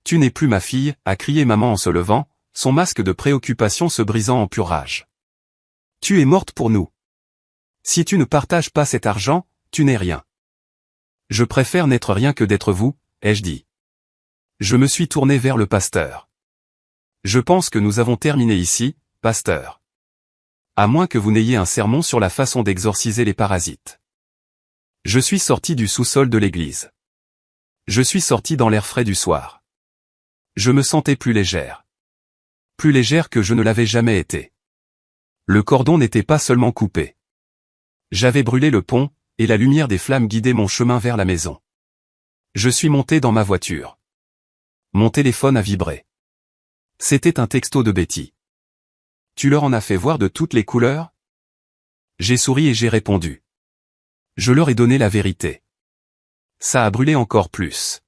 Tu n'es plus ma fille, a crié maman en se levant, son masque de préoccupation se brisant en pure rage. Tu es morte pour nous. Si tu ne partages pas cet argent, tu n'es rien. Je préfère n'être rien que d'être vous, ai-je dit. Je me suis tourné vers le pasteur. Je pense que nous avons terminé ici, pasteur. À moins que vous n'ayez un sermon sur la façon d'exorciser les parasites. Je suis sorti du sous-sol de l'église. Je suis sorti dans l'air frais du soir. Je me sentais plus légère. Plus légère que je ne l'avais jamais été. Le cordon n'était pas seulement coupé. J'avais brûlé le pont, et la lumière des flammes guidait mon chemin vers la maison. Je suis monté dans ma voiture. Mon téléphone a vibré. C'était un texto de Betty. Tu leur en as fait voir de toutes les couleurs? J'ai souri et j'ai répondu. Je leur ai donné la vérité. Ça a brûlé encore plus.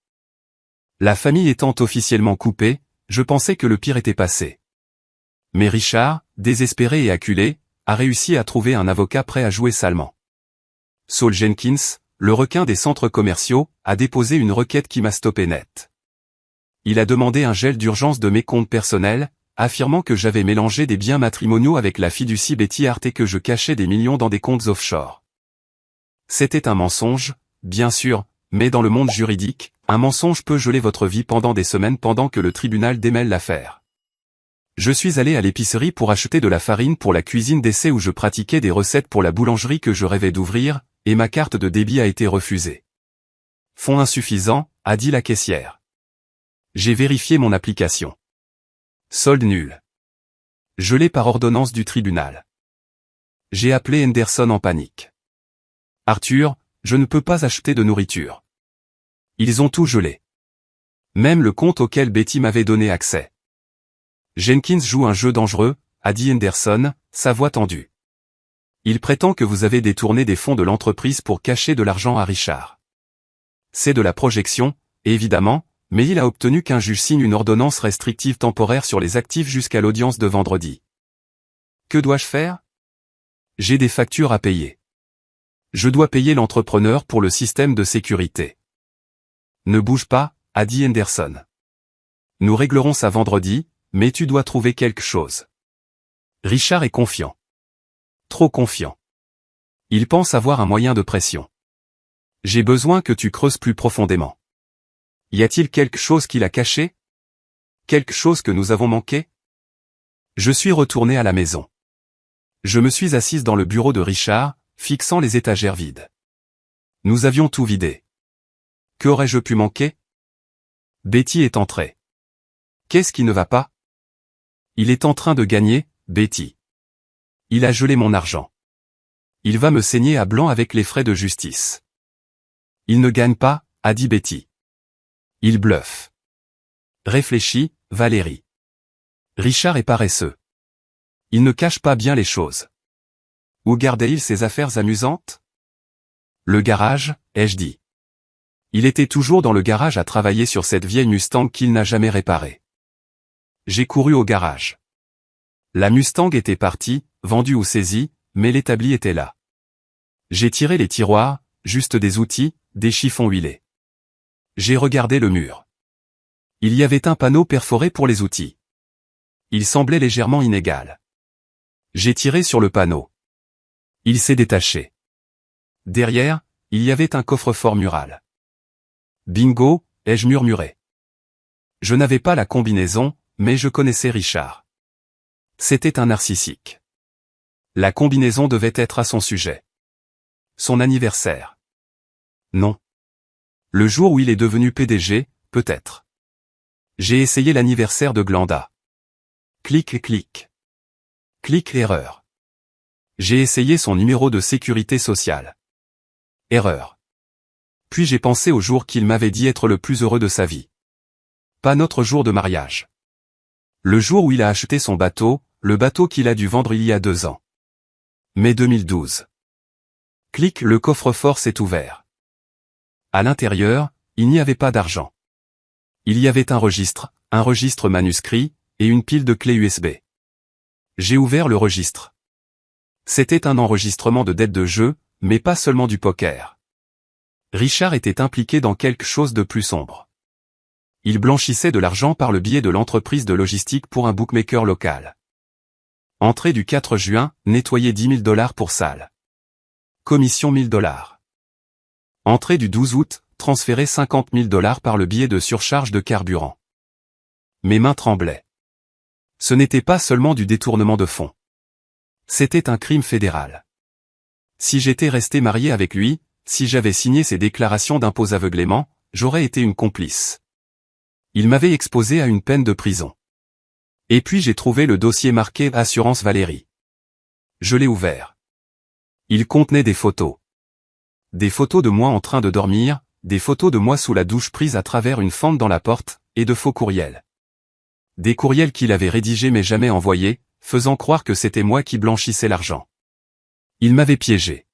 La famille étant officiellement coupée, je pensais que le pire était passé. Mais Richard, désespéré et acculé, a réussi à trouver un avocat prêt à jouer salement. Saul Jenkins, le requin des centres commerciaux, a déposé une requête qui m'a stoppé net. Il a demandé un gel d'urgence de mes comptes personnels, affirmant que j'avais mélangé des biens matrimoniaux avec la fiducie Betty Hart et que je cachais des millions dans des comptes offshore. C'était un mensonge, bien sûr, mais dans le monde juridique, un mensonge peut geler votre vie pendant des semaines pendant que le tribunal démêle l'affaire. Je suis allé à l'épicerie pour acheter de la farine pour la cuisine d'essai où je pratiquais des recettes pour la boulangerie que je rêvais d'ouvrir, et ma carte de débit a été refusée. Fonds insuffisant, a dit la caissière. J'ai vérifié mon application. Solde nul. Gelé par ordonnance du tribunal. J'ai appelé Henderson en panique. Arthur, je ne peux pas acheter de nourriture. Ils ont tout gelé. Même le compte auquel Betty m'avait donné accès. Jenkins joue un jeu dangereux, a dit Henderson, sa voix tendue. Il prétend que vous avez détourné des fonds de l'entreprise pour cacher de l'argent à Richard. C'est de la projection, évidemment, mais il a obtenu qu'un juge signe une ordonnance restrictive temporaire sur les actifs jusqu'à l'audience de vendredi. Que dois-je faire? J'ai des factures à payer. Je dois payer l'entrepreneur pour le système de sécurité. Ne bouge pas, a dit Henderson. Nous réglerons ça vendredi, mais tu dois trouver quelque chose. Richard est confiant. Trop confiant. Il pense avoir un moyen de pression. J'ai besoin que tu creuses plus profondément. Y a-t-il quelque chose qu'il a caché? Quelque chose que nous avons manqué? Je suis retourné à la maison. Je me suis assise dans le bureau de Richard, fixant les étagères vides. Nous avions tout vidé. Qu'aurais-je pu manquer? Betty est entrée. Qu'est-ce qui ne va pas? Il est en train de gagner, Betty. Il a gelé mon argent. Il va me saigner à blanc avec les frais de justice. Il ne gagne pas, a dit Betty. Il bluffe. Réfléchis, Valérie. Richard est paresseux. Il ne cache pas bien les choses. Où gardait-il ses affaires amusantes? Le garage, ai-je dit. Il était toujours dans le garage à travailler sur cette vieille Mustang qu'il n'a jamais réparée. J'ai couru au garage. La Mustang était partie, vendue ou saisie, mais l'établi était là. J'ai tiré les tiroirs, juste des outils, des chiffons huilés. J'ai regardé le mur. Il y avait un panneau perforé pour les outils. Il semblait légèrement inégal. J'ai tiré sur le panneau. Il s'est détaché. Derrière, il y avait un coffre-fort mural. Bingo, ai-je murmuré. Je n'avais pas la combinaison, mais je connaissais Richard. C'était un narcissique. La combinaison devait être à son sujet. Son anniversaire. Non. Le jour où il est devenu PDG, peut-être. J'ai essayé l'anniversaire de Glenda. Clic, clic. Clic, erreur. J'ai essayé son numéro de sécurité sociale. Erreur. Puis j'ai pensé au jour qu'il m'avait dit être le plus heureux de sa vie. Pas notre jour de mariage. Le jour où il a acheté son bateau, le bateau qu'il a dû vendre il y a 2 ans. Mai 2012. Clic, le coffre-fort s'est ouvert. À l'intérieur, il n'y avait pas d'argent. Il y avait un registre manuscrit, et une pile de clés USB. J'ai ouvert le registre. C'était un enregistrement de dettes de jeu, mais pas seulement du poker. Richard était impliqué dans quelque chose de plus sombre. Il blanchissait de l'argent par le biais de l'entreprise de logistique pour un bookmaker local. Entrée du 4 juin, nettoyer $10 000 pour salle. Commission $1000. Entrée du 12 août, transférer $50 000 par le biais de surcharge de carburant. Mes mains tremblaient. Ce n'était pas seulement du détournement de fonds. C'était un crime fédéral. Si j'étais resté marié avec lui, si j'avais signé ses déclarations d'impôts aveuglément, j'aurais été une complice. Il m'avait exposé à une peine de prison. Et puis j'ai trouvé le dossier marqué Assurance Valérie. Je l'ai ouvert. Il contenait des photos. Des photos de moi en train de dormir, des photos de moi sous la douche prise à travers une fente dans la porte, et de faux courriels. Des courriels qu'il avait rédigés mais jamais envoyés, faisant croire que c'était moi qui blanchissais l'argent. Il m'avait piégé.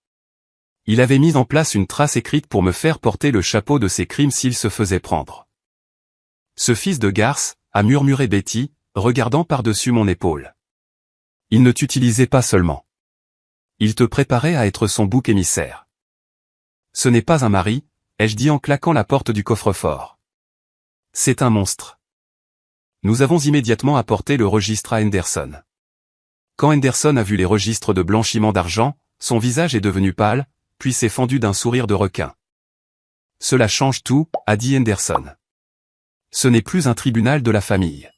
Il avait mis en place une trace écrite pour me faire porter le chapeau de ses crimes s'il se faisait prendre. Ce fils de garce, a murmuré Betty, regardant par-dessus mon épaule. Il ne t'utilisait pas seulement. Il te préparait à être son bouc émissaire. Ce n'est pas un mari, ai-je dit en claquant la porte du coffre-fort. C'est un monstre. Nous avons immédiatement apporté le registre à Henderson. Quand Henderson a vu les registres de blanchiment d'argent, son visage est devenu pâle, puis s'est fendu d'un sourire de requin. cela change tout, a dit Henderson. Ce n'est plus un tribunal de la famille.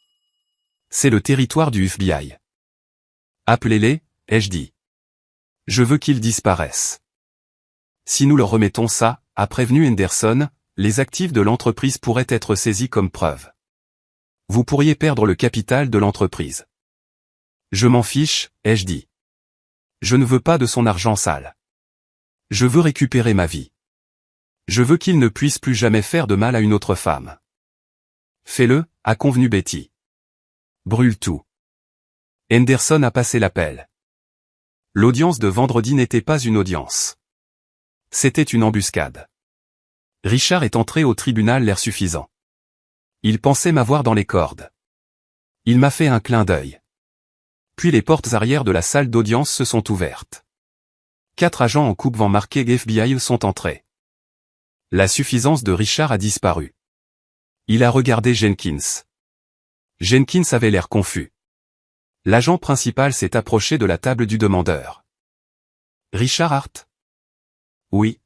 C'est le territoire du FBI. Appelez-les, ai-je dit. Je veux qu'ils disparaissent. Si nous leur remettons ça, a prévenu Henderson, les actifs de l'entreprise pourraient être saisis comme preuve. Vous pourriez perdre le capital de l'entreprise. Je m'en fiche, ai-je dit. Je ne veux pas de son argent sale. Je veux récupérer ma vie. Je veux qu'il ne puisse plus jamais faire de mal à une autre femme. Fais-le, a convenu Betty. Brûle tout. Henderson a passé l'appel. L'audience de vendredi n'était pas une audience. C'était une embuscade. Richard est entré au tribunal l'air suffisant. Il pensait m'avoir dans les cordes. Il m'a fait un clin d'œil. Puis les portes arrière de la salle d'audience se sont ouvertes. 4 agents en coupe-vent marqués FBI sont entrés. La suffisance de Richard a disparu. Il a regardé Jenkins. Jenkins avait l'air confus. L'agent principal s'est approché de la table du demandeur. Richard Hart? Oui.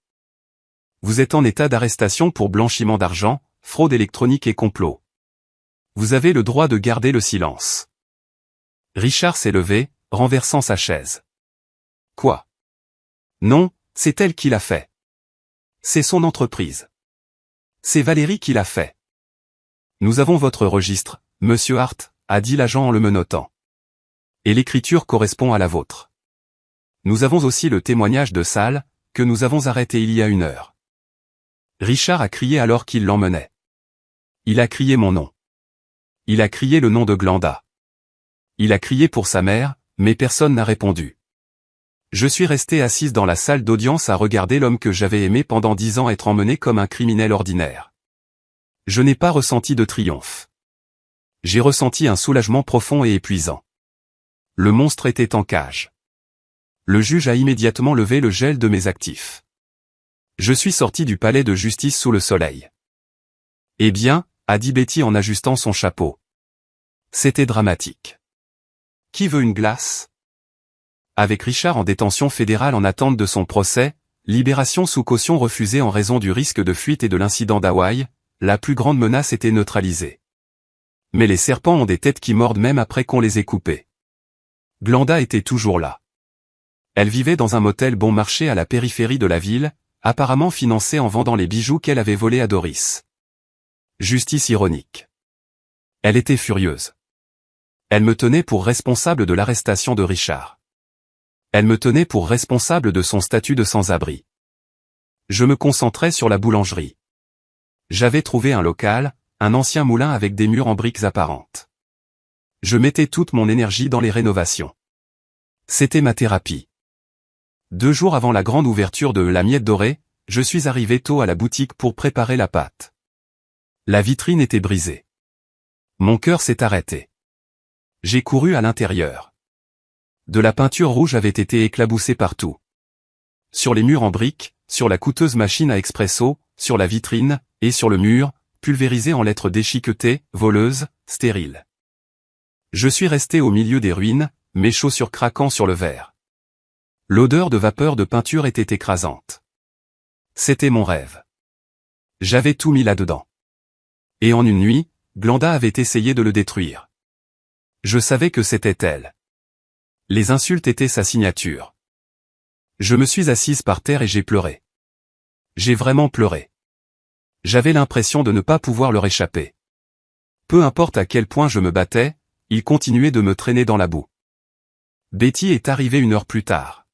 Vous êtes en état d'arrestation pour blanchiment d'argent, fraude électronique et complot. Vous avez le droit de garder le silence. Richard s'est levé, renversant sa chaise. Quoi? Non, c'est elle qui l'a fait. C'est son entreprise. C'est Valérie qui l'a fait. Nous avons votre registre, monsieur Hart, a dit l'agent en le menottant. Et l'écriture correspond à la vôtre. Nous avons aussi le témoignage de Sal, que nous avons arrêté il y a 1 heure. Richard a crié alors qu'il l'emmenait. Il a crié mon nom. Il a crié le nom de Glenda. Il a crié pour sa mère, mais personne n'a répondu. Je suis resté assise dans la salle d'audience à regarder l'homme que j'avais aimé pendant 10 ans être emmené comme un criminel ordinaire. Je n'ai pas ressenti de triomphe. J'ai ressenti un soulagement profond et épuisant. Le monstre était en cage. Le juge a immédiatement levé le gel de mes actifs. Je suis sorti du palais de justice sous le soleil. Eh bien, a dit Betty en ajustant son chapeau. C'était dramatique. Qui veut une glace? Avec Richard en détention fédérale en attente de son procès, libération sous caution refusée en raison du risque de fuite et de l'incident d'Hawaï, la plus grande menace était neutralisée. Mais les serpents ont des têtes qui mordent même après qu'on les ait coupés. Glenda était toujours là. Elle vivait dans un motel bon marché à la périphérie de la ville, apparemment financé en vendant les bijoux qu'elle avait volés à Doris. Justice ironique. Elle était furieuse. Elle me tenait pour responsable de l'arrestation de Richard. Elle me tenait pour responsable de son statut de sans-abri. Je me concentrais sur la boulangerie. J'avais trouvé un local, un ancien moulin avec des murs en briques apparentes. Je mettais toute mon énergie dans les rénovations. C'était ma thérapie. 2 jours avant la grande ouverture de La Miette Dorée, je suis arrivé tôt à la boutique pour préparer la pâte. La vitrine était brisée. Mon cœur s'est arrêté. J'ai couru à l'intérieur. De la peinture rouge avait été éclaboussée partout. Sur les murs en briques, sur la coûteuse machine à expresso, sur la vitrine, et sur le mur, pulvérisé en lettres déchiquetées, voleuses, stériles. Je suis resté au milieu des ruines, mes chaussures craquant sur le verre. L'odeur de vapeur de peinture était écrasante. C'était mon rêve. J'avais tout mis là-dedans. Et en une nuit, Glenda avait essayé de le détruire. Je savais que c'était elle. Les insultes étaient sa signature. Je me suis assise par terre et j'ai pleuré. J'ai vraiment pleuré. J'avais l'impression de ne pas pouvoir leur échapper. Peu importe à quel point je me battais, ils continuaient de me traîner dans la boue. Betty est arrivée 1 heure plus tard.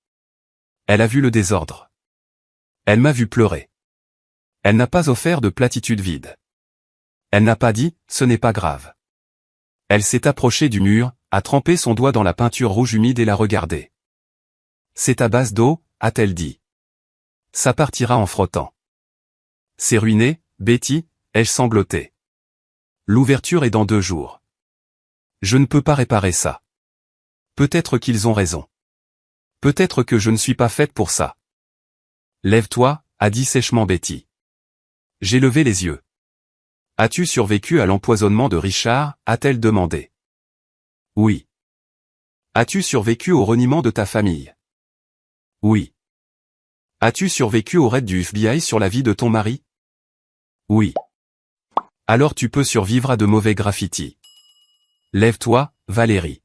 Elle a vu le désordre. Elle m'a vu pleurer. Elle n'a pas offert de platitude vide. Elle n'a pas dit « ce n'est pas grave ». Elle s'est approchée du mur, a trempé son doigt dans la peinture rouge humide et l'a regardé. « C'est à base d'eau », a-t-elle dit. « Ça partira en frottant. »« C'est ruiné, Betty », ai-je sangloté. « L'ouverture est dans 2 jours. Je ne peux pas réparer ça. Peut-être qu'ils ont raison. Peut-être que je ne suis pas faite pour ça. »« Lève-toi », a dit sèchement Betty. J'ai levé les yeux. « As-tu survécu à l'empoisonnement de Richard ?» a-t-elle demandé. « Oui. »« As-tu survécu au reniement de ta famille ?» ?»« Oui. »« As-tu survécu au raid du FBI sur la vie de ton mari ?» Oui. Alors tu peux survivre à de mauvais graffitis. Lève-toi, Valérie.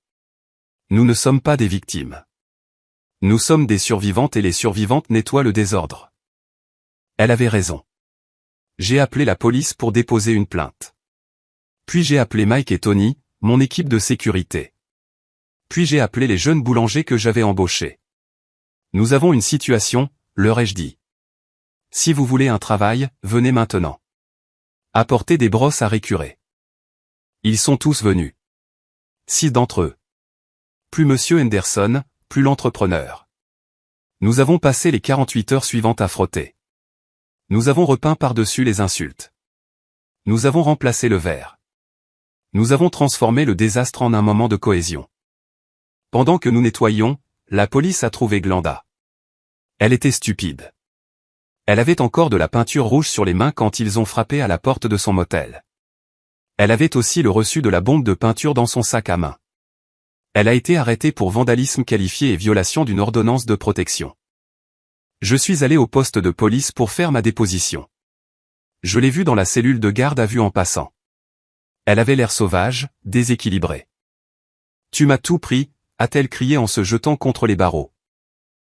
Nous ne sommes pas des victimes. Nous sommes des survivantes et les survivantes nettoient le désordre. Elle avait raison. J'ai appelé la police pour déposer une plainte. Puis j'ai appelé Mike et Tony, mon équipe de sécurité. Puis j'ai appelé les jeunes boulangers que j'avais embauchés. Nous avons une situation, leur ai-je dit. Si vous voulez un travail, venez maintenant. Apportez des brosses à récurer. Ils sont tous venus. 6 d'entre eux. Plus Monsieur Henderson, plus l'entrepreneur. Nous avons passé les 48 heures suivantes à frotter. Nous avons repeint par-dessus les insultes. Nous avons remplacé le verre. Nous avons transformé le désastre en un moment de cohésion. Pendant que nous nettoyions, la police a trouvé Glenda. Elle était stupide. Elle avait encore de la peinture rouge sur les mains quand ils ont frappé à la porte de son motel. Elle avait aussi le reçu de la bombe de peinture dans son sac à main. Elle a été arrêtée pour vandalisme qualifié et violation d'une ordonnance de protection. Je suis allé au poste de police pour faire ma déposition. Je l'ai vue dans la cellule de garde à vue en passant. Elle avait l'air sauvage, déséquilibrée. « Tu m'as tout pris », a-t-elle crié en se jetant contre les barreaux.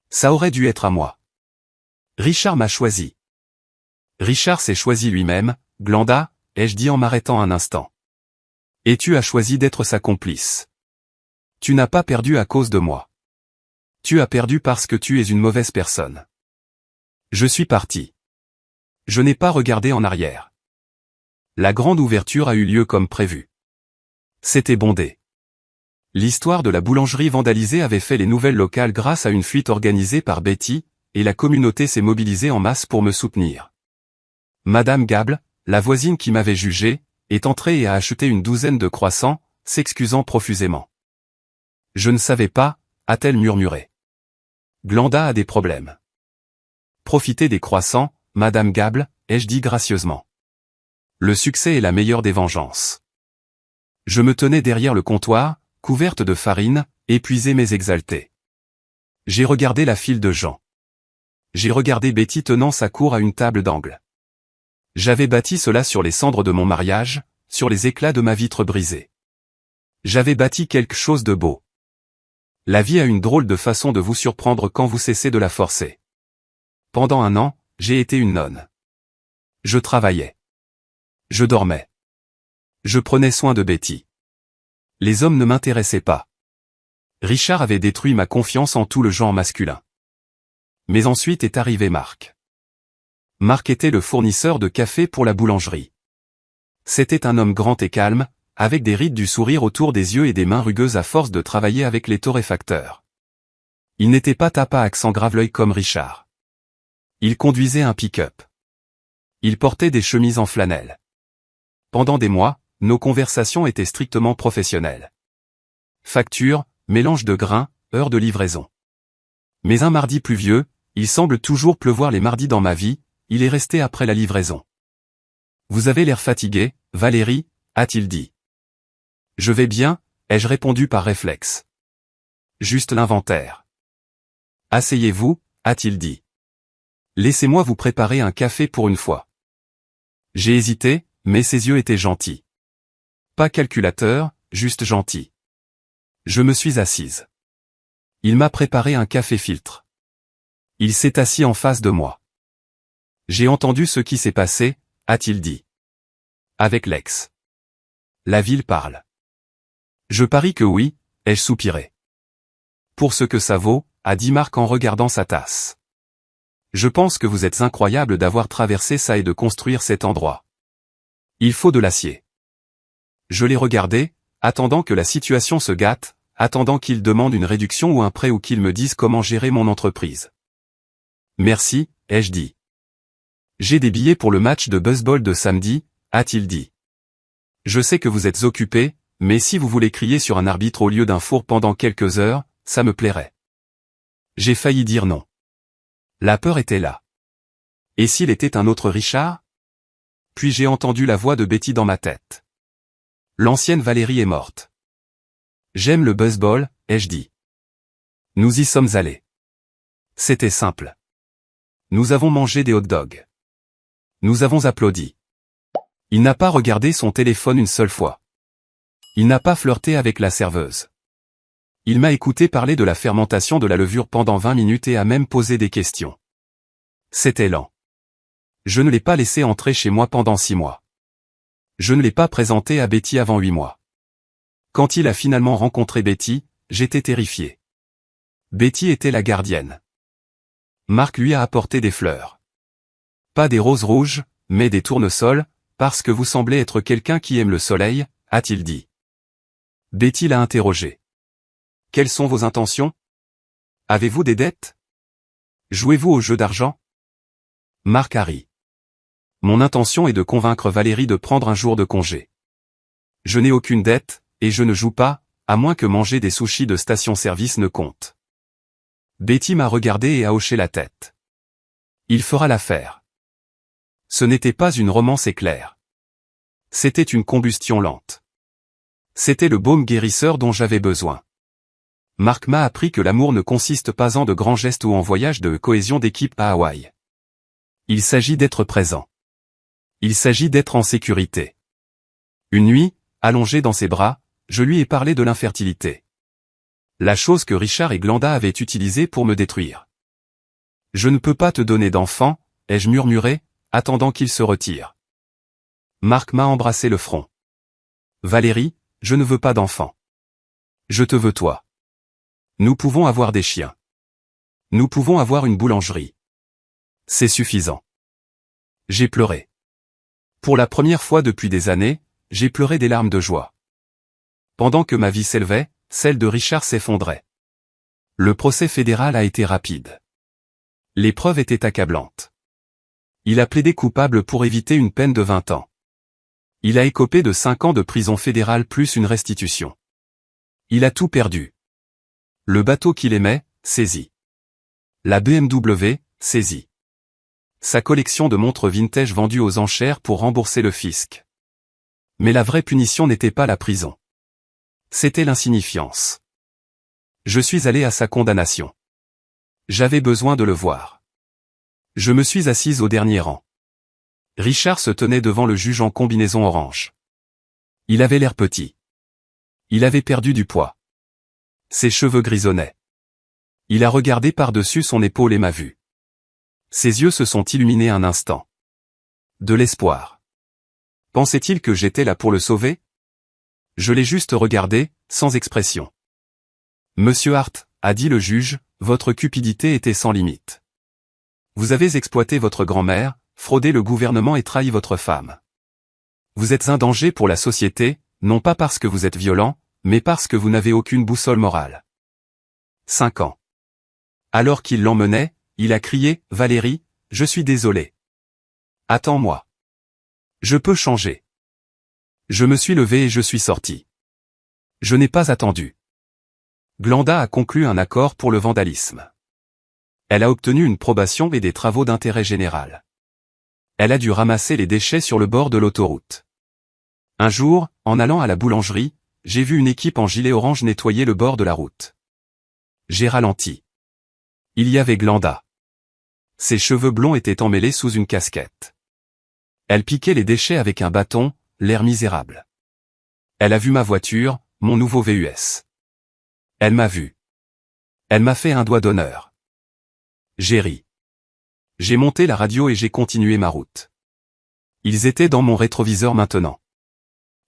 Ça aurait dû être à moi. Richard m'a choisi. Richard s'est choisi lui-même, Glenda, ai-je dit en m'arrêtant un instant. Et tu as choisi d'être sa complice. Tu n'as pas perdu à cause de moi. Tu as perdu parce que tu es une mauvaise personne. Je suis parti. Je n'ai pas regardé en arrière. La grande ouverture a eu lieu comme prévu. C'était bondé. L'histoire de la boulangerie vandalisée avait fait les nouvelles locales grâce à une fuite organisée par Betty, et la communauté s'est mobilisée en masse pour me soutenir. Madame Gable, la voisine qui m'avait jugé, est entrée et a acheté une douzaine de croissants, s'excusant profusément. Je ne savais pas, a-t-elle murmuré. Glenda a des problèmes. Profitez des croissants, Madame Gable, ai-je dit gracieusement. Le succès est la meilleure des vengeances. Je me tenais derrière le comptoir, couverte de farine, épuisée mais exaltée. J'ai regardé la file de gens. J'ai regardé Betty tenant sa cour à une table d'angle. J'avais bâti cela sur les cendres de mon mariage, sur les éclats de ma vitre brisée. J'avais bâti quelque chose de beau. La vie a une drôle de façon de vous surprendre quand vous cessez de la forcer. Pendant 1 an, j'ai été une nonne. Je travaillais. Je dormais. Je prenais soin de Betty. Les hommes ne m'intéressaient pas. Richard avait détruit ma confiance en tout le genre masculin. Mais ensuite est arrivé Marc. Marc était le fournisseur de café pour la boulangerie. C'était un homme grand et calme, avec des rides du sourire autour des yeux et des mains rugueuses à force de travailler avec les torréfacteurs. Il n'était pas tape à accent grave-l'œil comme Richard. Il conduisait un pick-up. Il portait des chemises en flanelle. Pendant des mois, nos conversations étaient strictement professionnelles. Facture, mélange de grains, heure de livraison. Mais un mardi pluvieux, il semble toujours pleuvoir les mardis dans ma vie, il est resté après la livraison. Vous avez l'air fatigué, Valérie, a-t-il dit. Je vais bien, ai-je répondu par réflexe. Juste l'inventaire. Asseyez-vous, a-t-il dit. Laissez-moi vous préparer un café pour une fois. J'ai hésité, mais ses yeux étaient gentils. Pas calculateur, juste gentil. Je me suis assise. Il m'a préparé un café filtre. Il s'est assis en face de moi. J'ai entendu ce qui s'est passé, a-t-il dit. Avec l'ex. La ville parle. Je parie que oui, ai-je soupiré. Pour ce que ça vaut, a dit Marc en regardant sa tasse. Je pense que vous êtes incroyable d'avoir traversé ça et de construire cet endroit. Il faut de l'acier. Je l'ai regardé, attendant que la situation se gâte, attendant qu'il demande une réduction ou un prêt ou qu'il me dise comment gérer mon entreprise. Merci, ai-je dit. J'ai des billets pour le match de baseball de samedi, a-t-il dit. Je sais que vous êtes occupé, mais si vous voulez crier sur un arbitre au lieu d'un four pendant quelques heures, ça me plairait. J'ai failli dire non. La peur était là. Et s'il était un autre Richard? Puis j'ai entendu la voix de Betty dans ma tête. L'ancienne Valérie est morte. J'aime le baseball, ai-je dit. Nous y sommes allés. C'était simple. Nous avons mangé des hot dogs. Nous avons applaudi. Il n'a pas regardé son téléphone une seule fois. Il n'a pas flirté avec la serveuse. Il m'a écouté parler de la fermentation de la levure pendant 20 minutes et a même posé des questions. C'était lent. Je ne l'ai pas laissé entrer chez moi pendant 6 mois. Je ne l'ai pas présenté à Betty avant 8 mois. Quand il a finalement rencontré Betty, j'étais terrifié. Betty était la gardienne. Marc lui a apporté des fleurs. Pas des roses rouges, mais des tournesols, parce que vous semblez être quelqu'un qui aime le soleil, a-t-il dit. Betty l'a interrogé. Quelles sont vos intentions? Avez-vous des dettes? Jouez-vous au jeu d'argent? Marc a ri. Mon intention est de convaincre Valérie de prendre un jour de congé. Je n'ai aucune dette, et je ne joue pas, à moins que manger des sushis de station-service ne compte. Betty m'a regardé et a hoché la tête. Il fera l'affaire. Ce n'était pas une romance éclair. C'était une combustion lente. C'était le baume guérisseur dont j'avais besoin. Marc m'a appris que l'amour ne consiste pas en de grands gestes ou en voyage de cohésion d'équipe à Hawaï. Il s'agit d'être présent. Il s'agit d'être en sécurité. Une nuit, allongé dans ses bras, je lui ai parlé de l'infertilité. La chose que Richard et Glenda avaient utilisée pour me détruire. Je ne peux pas te donner d'enfant, ai-je murmuré, attendant qu'il se retire. Marc m'a embrassé le front. Valérie, je ne veux pas d'enfant. Je te veux toi. Nous pouvons avoir des chiens. Nous pouvons avoir une boulangerie. C'est suffisant. J'ai pleuré. Pour la première fois depuis des années, j'ai pleuré des larmes de joie. Pendant que ma vie s'élevait, celle de Richard s'effondrait. Le procès fédéral a été rapide. L'épreuve était accablante. Il a plaidé coupable pour éviter une peine de 20 ans. Il a écopé de 5 ans de prison fédérale plus une restitution. Il a tout perdu. Le bateau qu'il aimait, saisi. La BMW, saisie. Sa collection de montres vintage vendues aux enchères pour rembourser le fisc. Mais la vraie punition n'était pas la prison. C'était l'insignifiance. Je suis allé à sa condamnation. J'avais besoin de le voir. Je me suis assise au dernier rang. Richard se tenait devant le juge en combinaison orange. Il avait l'air petit. Il avait perdu du poids. Ses cheveux grisonnaient. Il a regardé par-dessus son épaule et m'a vu. Ses yeux se sont illuminés un instant. De l'espoir. Pensait-il que j'étais là pour le sauver? Je l'ai juste regardé, sans expression. Monsieur Hart, a dit le juge, votre cupidité était sans limite. Vous avez exploité votre grand-mère, fraudé le gouvernement et trahi votre femme. Vous êtes un danger pour la société, non pas parce que vous êtes violent, mais parce que vous n'avez aucune boussole morale. 5 ans. Alors qu'il l'emmenait, il a crié, Valérie, je suis désolé. Attends-moi. Je peux changer. Je me suis levé et je suis sorti. Je n'ai pas attendu. Glenda a conclu un accord pour le vandalisme. Elle a obtenu une probation et des travaux d'intérêt général. Elle a dû ramasser les déchets sur le bord de l'autoroute. Un jour, en allant à la boulangerie, j'ai vu une équipe en gilet orange nettoyer le bord de la route. J'ai ralenti. Il y avait Glenda. Ses cheveux blonds étaient emmêlés sous une casquette. Elle piquait les déchets avec un bâton, l'air misérable. Elle a vu ma voiture, mon nouveau VUS. Elle m'a vu. Elle m'a fait un doigt d'honneur. J'ai ri. J'ai monté la radio et j'ai continué ma route. Ils étaient dans mon rétroviseur maintenant.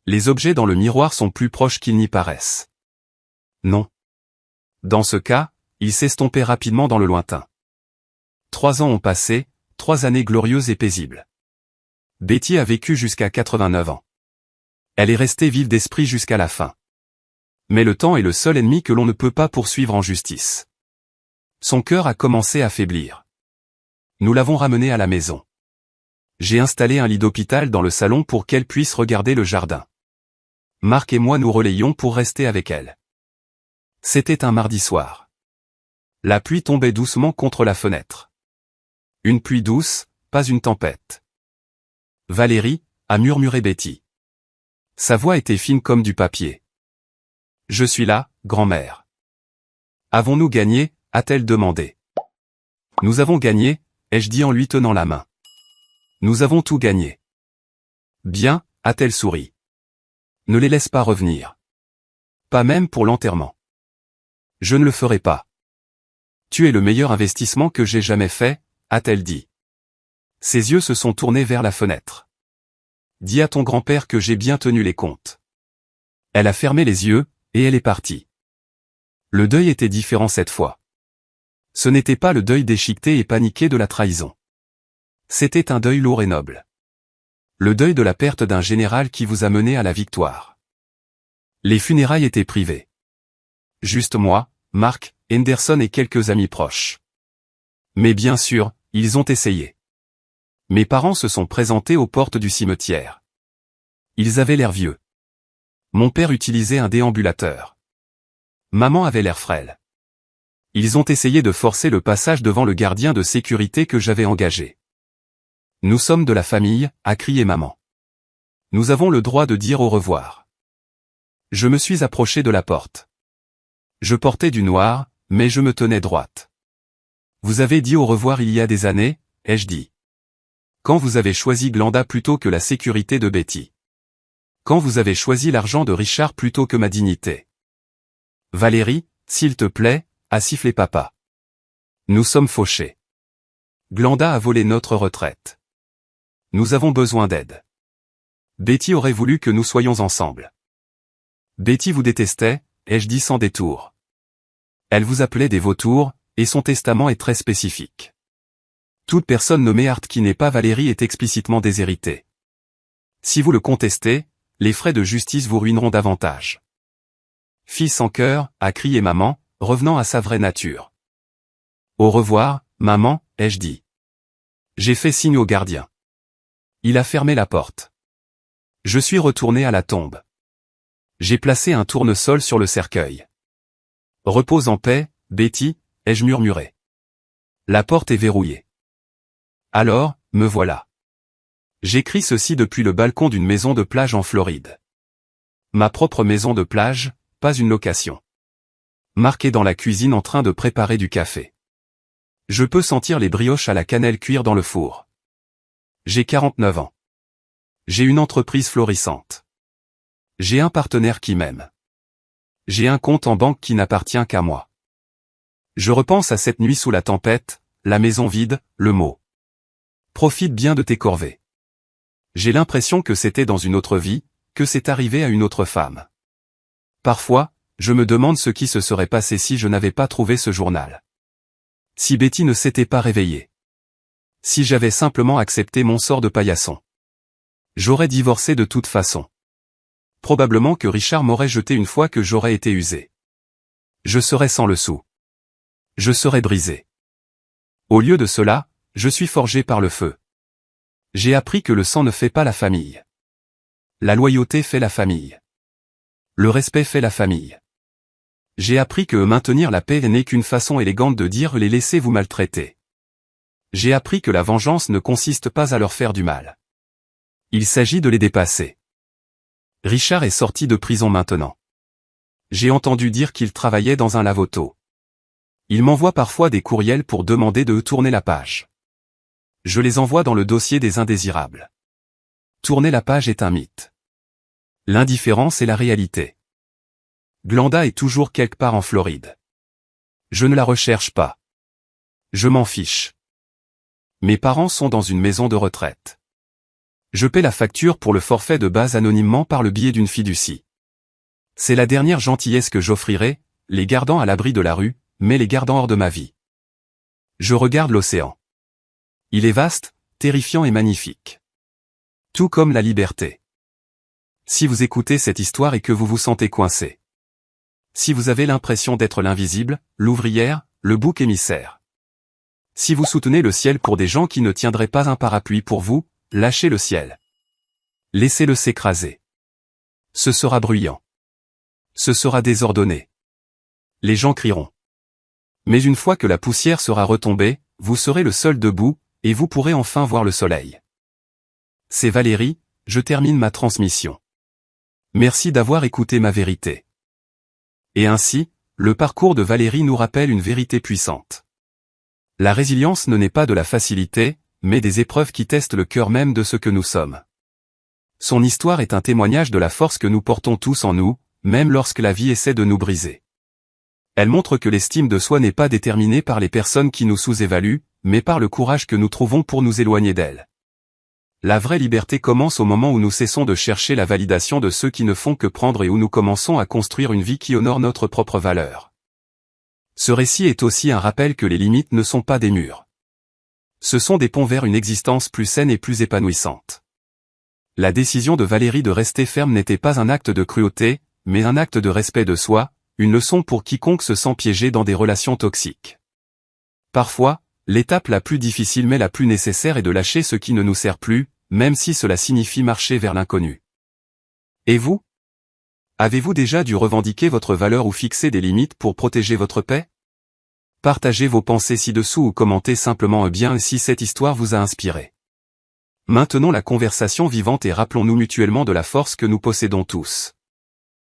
Les objets dans le miroir sont plus proches qu'ils n'y paraissent. Non. Dans ce cas, ils s'estompaient rapidement dans le lointain. 3 ans ont passé, 3 années glorieuses et paisibles. Betty a vécu jusqu'à 89 ans. Elle est restée vive d'esprit jusqu'à la fin. Mais le temps est le seul ennemi que l'on ne peut pas poursuivre en justice. Son cœur a commencé à faiblir. Nous l'avons ramenée à la maison. J'ai installé un lit d'hôpital dans le salon pour qu'elle puisse regarder le jardin. Marc et moi nous relayions pour rester avec elle. C'était un mardi soir. La pluie tombait doucement contre la fenêtre. Une pluie douce, pas une tempête. Valérie, a murmuré Betty. Sa voix était fine comme du papier. Je suis là, grand-mère. Avons-nous gagné, a-t-elle demandé. Nous avons gagné, ai-je dit en lui tenant la main. Nous avons tout gagné. Bien, a-t-elle souri. Ne les laisse pas revenir. Pas même pour l'enterrement. Je ne le ferai pas. Tu es le meilleur investissement que j'ai jamais fait, a-t-elle dit. Ses yeux se sont tournés vers la fenêtre. Dis à ton grand-père que j'ai bien tenu les comptes. Elle a fermé les yeux, et elle est partie. Le deuil était différent cette fois. Ce n'était pas le deuil déchiqueté et paniqué de la trahison. C'était un deuil lourd et noble. Le deuil de la perte d'un général qui vous a mené à la victoire. Les funérailles étaient privées. Juste moi, Mark, Henderson et quelques amis proches. Mais bien sûr, ils ont essayé. Mes parents se sont présentés aux portes du cimetière. Ils avaient l'air vieux. Mon père utilisait un déambulateur. Maman avait l'air frêle. Ils ont essayé de forcer le passage devant le gardien de sécurité que j'avais engagé. Nous sommes de la famille, a crié maman. Nous avons le droit de dire au revoir. Je me suis approché de la porte. Je portais du noir, mais je me tenais droite. Vous avez dit au revoir il y a des années, ai-je dit. Quand vous avez choisi Glenda plutôt que la sécurité de Betty. Quand vous avez choisi l'argent de Richard plutôt que ma dignité. Valérie, s'il te plaît, a sifflé papa. Nous sommes fauchés. Glenda a volé notre retraite. Nous avons besoin d'aide. Betty aurait voulu que nous soyons ensemble. Betty vous détestait, ai-je dit sans détour. Elle vous appelait des vautours, et son testament est très spécifique. Toute personne nommée Hart qui n'est pas Valérie est explicitement déshéritée. Si vous le contestez, les frais de justice vous ruineront davantage. Fille sans cœur, a crié maman, revenant à sa vraie nature. Au revoir, maman, ai-je dit. J'ai fait signe au gardien. Il a fermé la porte. Je suis retourné à la tombe. J'ai placé un tournesol sur le cercueil. Repose en paix, Betty, ai-je murmuré. La porte est verrouillée. Alors, me voilà. J'écris ceci depuis le balcon d'une maison de plage en Floride. Ma propre maison de plage, pas une location. Marqué dans la cuisine en train de préparer du café. Je peux sentir les brioches à la cannelle cuire dans le four. J'ai 49 ans. J'ai une entreprise florissante. J'ai un partenaire qui m'aime. J'ai un compte en banque qui n'appartient qu'à moi. Je repense à cette nuit sous la tempête, la maison vide, le mot. Profite bien de tes corvées. J'ai l'impression que c'était dans une autre vie, que c'est arrivé à une autre femme. Parfois, je me demande ce qui se serait passé si je n'avais pas trouvé ce journal. Si Betty ne s'était pas réveillée. Si j'avais simplement accepté mon sort de paillasson. J'aurais divorcé de toute façon. Probablement que Richard m'aurait jeté une fois que j'aurais été usé. Je serais sans le sou. Je serais brisé. Au lieu de cela, je suis forgé par le feu. J'ai appris que le sang ne fait pas la famille. La loyauté fait la famille. Le respect fait la famille. J'ai appris que maintenir la paix n'est qu'une façon élégante de dire les laissez vous maltraiter. J'ai appris que la vengeance ne consiste pas à leur faire du mal. Il s'agit de les dépasser. Richard est sorti de prison maintenant. J'ai entendu dire qu'il travaillait dans un lave-auto. Il m'envoie parfois des courriels pour demander de tourner la page. Je les envoie dans le dossier des indésirables. Tourner la page est un mythe. L'indifférence est la réalité. Glenda est toujours quelque part en Floride. Je ne la recherche pas. Je m'en fiche. Mes parents sont dans une maison de retraite. Je paie la facture pour le forfait de base anonymement par le biais d'une fiducie. C'est la dernière gentillesse que j'offrirai, les gardant à l'abri de la rue, mais les gardant hors de ma vie. Je regarde l'océan. Il est vaste, terrifiant et magnifique. Tout comme la liberté. Si vous écoutez cette histoire et que vous vous sentez coincé. Si vous avez l'impression d'être l'invisible, l'ouvrière, le bouc émissaire. Si vous soutenez le ciel pour des gens qui ne tiendraient pas un parapluie pour vous, lâchez le ciel. Laissez-le s'écraser. Ce sera bruyant. Ce sera désordonné. Les gens crieront. Mais une fois que la poussière sera retombée, vous serez le seul debout, et vous pourrez enfin voir le soleil. C'est Valérie, je termine ma transmission. Merci d'avoir écouté ma vérité. Et ainsi, le parcours de Valérie nous rappelle une vérité puissante. La résilience ne naît pas de la facilité, mais des épreuves qui testent le cœur même de ce que nous sommes. Son histoire est un témoignage de la force que nous portons tous en nous, même lorsque la vie essaie de nous briser. Elle montre que l'estime de soi n'est pas déterminée par les personnes qui nous sous-évaluent, mais par le courage que nous trouvons pour nous éloigner d'elle. La vraie liberté commence au moment où nous cessons de chercher la validation de ceux qui ne font que prendre et où nous commençons à construire une vie qui honore notre propre valeur. Ce récit est aussi un rappel que les limites ne sont pas des murs. Ce sont des ponts vers une existence plus saine et plus épanouissante. La décision de Valérie de rester ferme n'était pas un acte de cruauté, mais un acte de respect de soi, une leçon pour quiconque se sent piégé dans des relations toxiques. Parfois, l'étape la plus difficile mais la plus nécessaire est de lâcher ce qui ne nous sert plus, même si cela signifie marcher vers l'inconnu. Et vous? Avez-vous déjà dû revendiquer votre valeur ou fixer des limites pour protéger votre paix? Partagez vos pensées ci-dessous ou commentez simplement bien si cette histoire vous a inspiré. Maintenons la conversation vivante et rappelons-nous mutuellement de la force que nous possédons tous.